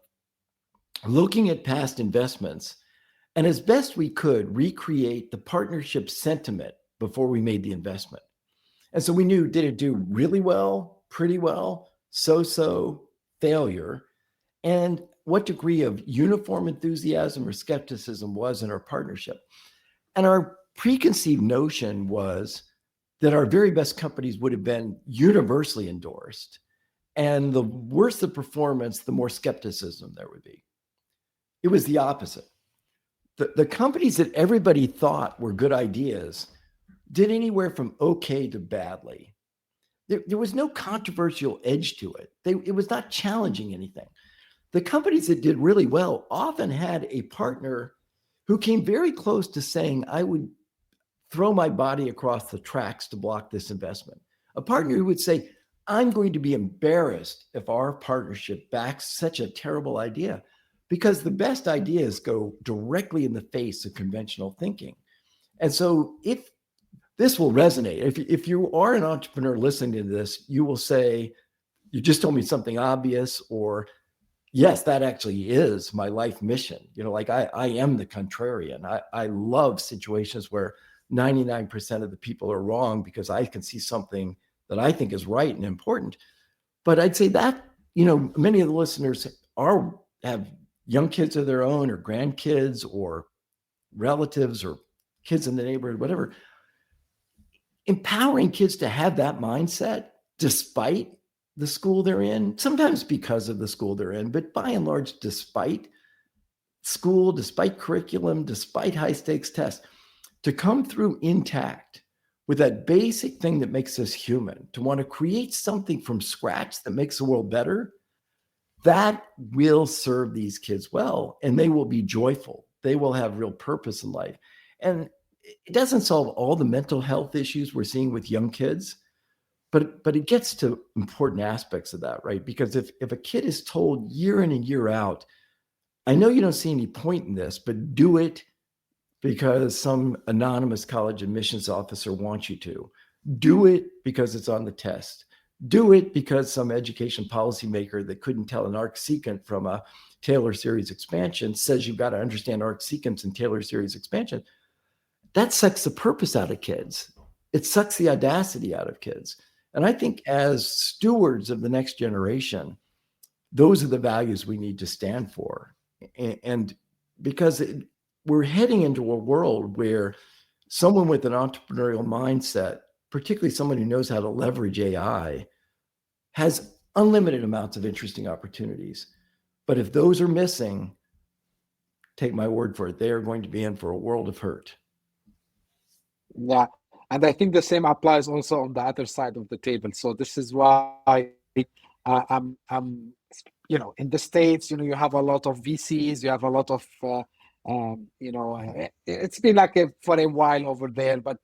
looking at past investments and as best we could recreate the partnership sentiment before we made the investment. And so we knew, did it do really well, pretty well, so-so, failure, and what degree of uniform enthusiasm or skepticism was in our partnership. And our preconceived notion was that our very best companies would have been universally endorsed. And the worse the performance, the more skepticism there would be. It was the opposite. The companies that everybody thought were good ideas did anywhere from okay to badly. There was no controversial edge to it. It was not challenging anything. The companies that did really well often had a partner who came very close to saying, I would throw my body across the tracks to block this investment. A partner who would say, I'm going to be embarrassed if our partnership backs such a terrible idea, because the best ideas go directly in the face of conventional thinking. And so if this will resonate. If you are an entrepreneur listening to this, you will say, you just told me something obvious, or yes, that actually is my life mission. Like I am the contrarian. I love situations where 99% of the people are wrong because I can see something that I think is right and important. But I'd say that, many of the listeners have young kids of their own, or grandkids, or relatives, or kids in the neighborhood, whatever. Empowering kids to have that mindset despite the school they're in, sometimes because of the school they're in, but by and large, despite school, despite curriculum, despite high stakes tests, to come through intact with that basic thing that makes us human, to want to create something from scratch that makes the world better, that will serve these kids well, and they will be joyful. They will have real purpose in life. And it doesn't solve all the mental health issues we're seeing with young kids, but it gets to important aspects of that, right? Because if a kid is told year in and year out, I know you don't see any point in this, but do it because some anonymous college admissions officer wants you to. Do it because it's on the test. Do it because some education policymaker that couldn't tell an arc secant from a Taylor series expansion says you've got to understand arc secants and Taylor series expansion. That sucks the purpose out of kids. It sucks the audacity out of kids. And I think as stewards of the next generation, those are the values we need to stand for. And because we're heading into a world where someone with an entrepreneurial mindset, particularly someone who knows how to leverage AI, has unlimited amounts of interesting opportunities. But if those are missing, take my word for it, they are going to be in for a world of hurt. Yeah. And I think the same applies also on the other side of the table. So this is why in the States, you have a lot of VCs, you have a lot of, it's been like for a while over there, but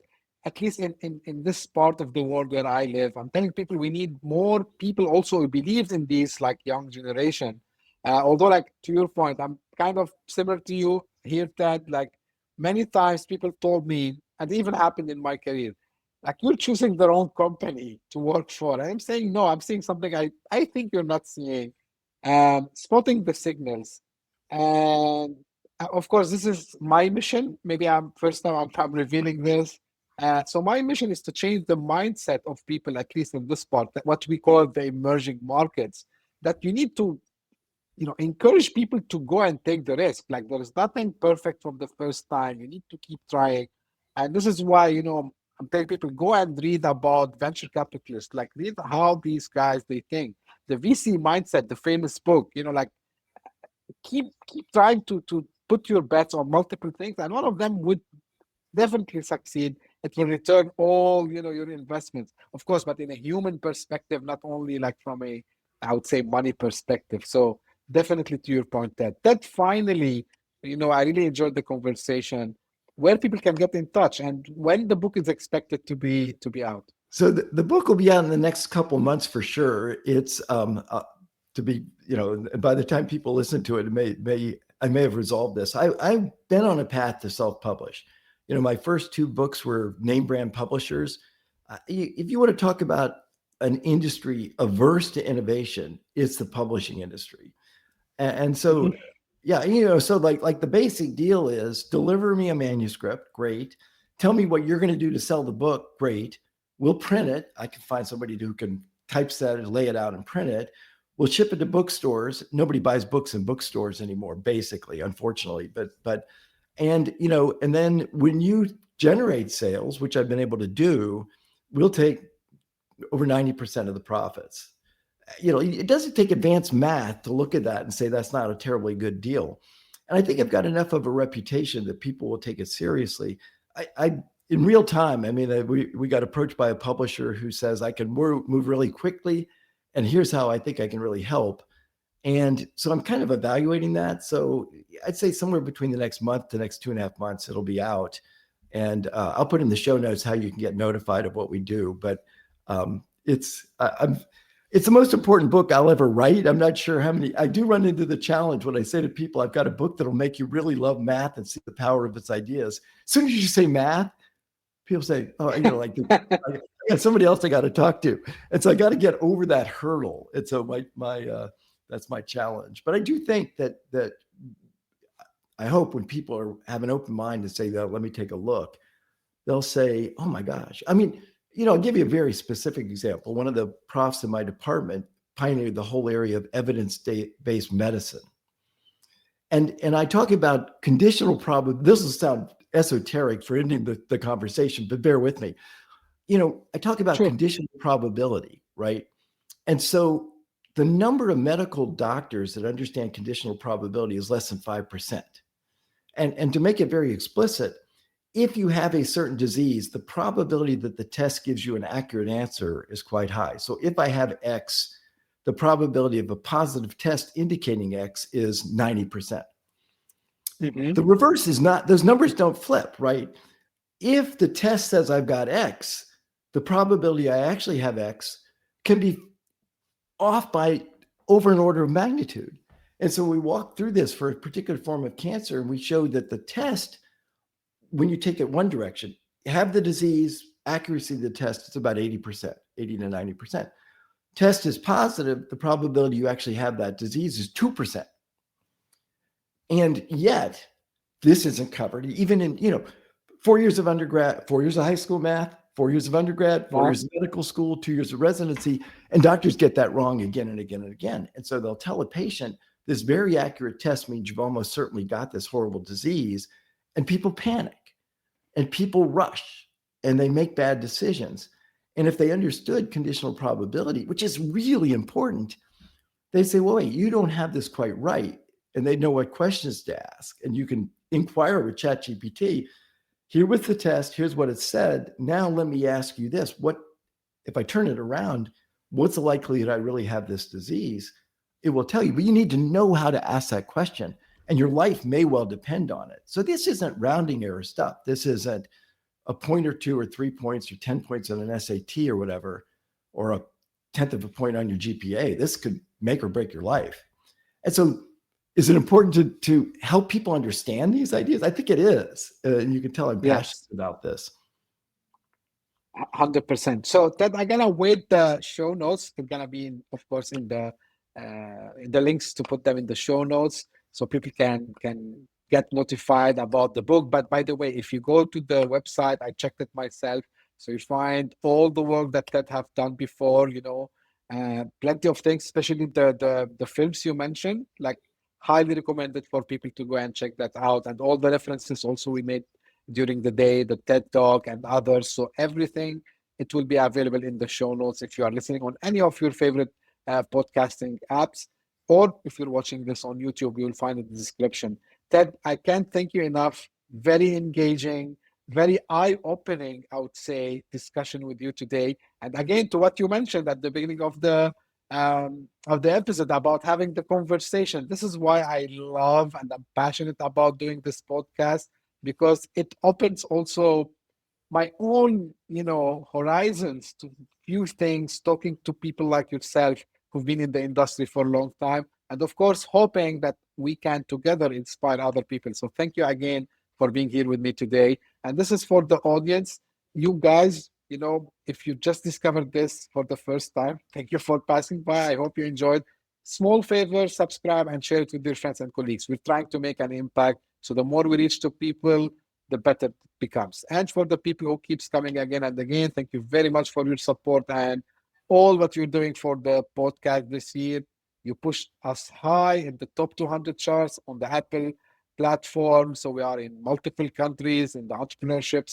at least in this part of the world where I live, I'm telling people we need more people also who believe in these like young generation. Although like to your point, I'm kind of similar to you here, Ted, like many times people told me, and it even happened in my career, like you're choosing the wrong company to work for. And I'm saying, no, I'm seeing something I think you're not seeing. Spotting the signals. And of course, this is my mission. Maybe I'm first time I'm revealing this. So my mission is to change the mindset of people, at least in this part, that what we call the emerging markets, that you need to encourage people to go and take the risk. Like there is nothing perfect from the first time. You need to keep trying. And this is why, I'm telling people, go and read about venture capitalists, like read how these guys, they think. The VC mindset, the famous book, like keep trying to put your bets on multiple things. And one of them would definitely succeed. It will return all, your investments, of course, but in a human perspective, not only like from I would say money perspective. So definitely to your point, Ted finally, I really enjoyed the conversation. Where people can get in touch and when the book is expected to be out. So the book will be out in the next couple months for sure. It's to be, by the time people listen to it, I may have resolved this. I've been on a path to self-publish. My first two books were name brand publishers. If you want to talk about an industry averse to innovation, it's the publishing industry. And so, yeah, so like the basic deal is deliver me a manuscript. Great. Tell me what you're going to do to sell the book. Great. We'll print it. I can find somebody who can typeset it, lay it out and print it. We'll ship it to bookstores. Nobody buys books in bookstores anymore, basically, unfortunately. And then when you generate sales, which I've been able to do, we'll take over 90% of the profits. It doesn't take advanced math to look at that and say that's not a terribly good deal. And I think I've got enough of a reputation that people will take it seriously. I in real time, we got approached by a publisher who says I can move really quickly, and here's how I think I can really help. And so I'm kind of evaluating that. So I'd say somewhere between the next month to next 2.5 months, it'll be out. And I'll put in the show notes how you can get notified of what we do. But it's the most important book I'll ever write. I'm not sure how many. I do run into the challenge when I say to people, I've got a book that'll make you really love math and see the power of its ideas. As soon as you say math, People say, oh, like I got somebody else I got to talk to. And so I got to get over that hurdle. And so that's my challenge. But I do think that I hope when people have an open mind and say, let me take a look, they'll say, oh my gosh. I mean, I'll give you a very specific example. One of the profs in my department pioneered the whole area of evidence-based medicine. And I talk about conditional probability. This will sound esoteric for ending the conversation, but bear with me. I talk about conditional probability, right? And so the number of medical doctors that understand conditional probability is less than 5%. And to make it very explicit, if you have a certain disease, the probability that the test gives you an accurate answer is quite high. So if I have X, the probability of a positive test indicating X is 90%. Mm-hmm. The reverse is not, those numbers don't flip, right? If the test says I've got X, the probability I actually have X can be off by over an order of magnitude. And so we walked through this for a particular form of cancer, and we showed that the test, when you take it one direction, have the disease, accuracy of the test, it's about 80%, 80 to 90%. Test is positive, the probability you actually have that disease is 2%. And yet, this isn't covered. Even in, 4 years of undergrad, 4 years of high school math, 4 years of undergrad, 4 years of medical school, 2 years of residency, and doctors get that wrong again and again and again. And so they'll tell a patient, this very accurate test means you've almost certainly got this horrible disease, and people panic, and people rush, and they make bad decisions. And if they understood conditional probability, which is really important, they say, well, wait, you don't have this quite right. And they know what questions to ask. And you can inquire with ChatGPT, here with the test, here's what it said. Now let me ask you this. What, if I turn it around, what's the likelihood I really have this disease? It will tell you, but you need to know how to ask that question. And your life may well depend on it. So this isn't rounding error stuff. This isn't a point or 2 or 3 points or 10 points on an SAT or whatever, or a 10th of a point on your GPA. This could make or break your life. And so is it important to help people understand these ideas? I think it is. And you can tell I'm passionate about this. 100%. So Ted, I'm gonna wait the show notes. It's gonna be, of course, in the links to put them in the show notes, so people can get notified about the book. But by the way, if you go to the website, I checked it myself, so you find all the work that Ted have done before. Plenty of things, especially the films you mentioned. Like, highly recommended for people to go and check that out, and all the references also we made during the day, the TED Talk and others. So everything, it will be available in the show notes if you are listening on any of your favorite podcasting apps, or if you're watching this on YouTube, you will find it in the description. Ted, I can't thank you enough. Very engaging, very eye-opening, I would say, discussion with you today. And again, to what you mentioned at the beginning of the episode about having the conversation. This is why I love and I'm passionate about doing this podcast, because it opens also my own, horizons to few things, talking to people like yourself who've been in the industry for a long time. And of course, hoping that we can together inspire other people. So thank you again for being here with me today. And this is for the audience. You guys, if you just discovered this for the first time, thank you for passing by. I hope you enjoyed. Small favor, subscribe and share it with your friends and colleagues. We're trying to make an impact. So the more we reach to people, the better it becomes. And for the people who keeps coming again and again, thank you very much for your support and all what you're doing for the podcast this year. You pushed us high in the top 200 charts on the Apple platform. So we are in multiple countries in the entrepreneurship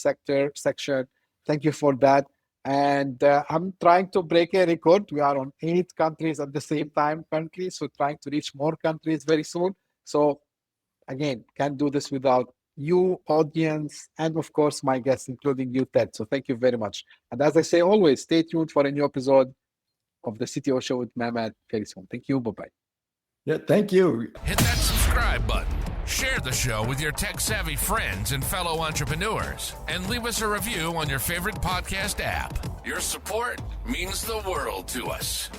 section. Thank you for that. And I'm trying to break a record. We are on 8 countries at the same time currently. So trying to reach more countries very soon. So again, can't do this without you, audience, and of course, my guests, including you, Ted. So thank you very much. And as I say always, stay tuned for a new episode of the CTO Show with Mehmet very soon. Thank you. Bye-bye. Yeah, thank you. Hit that subscribe button. Share the show with your tech-savvy friends and fellow entrepreneurs. And leave us a review on your favorite podcast app. Your support means the world to us.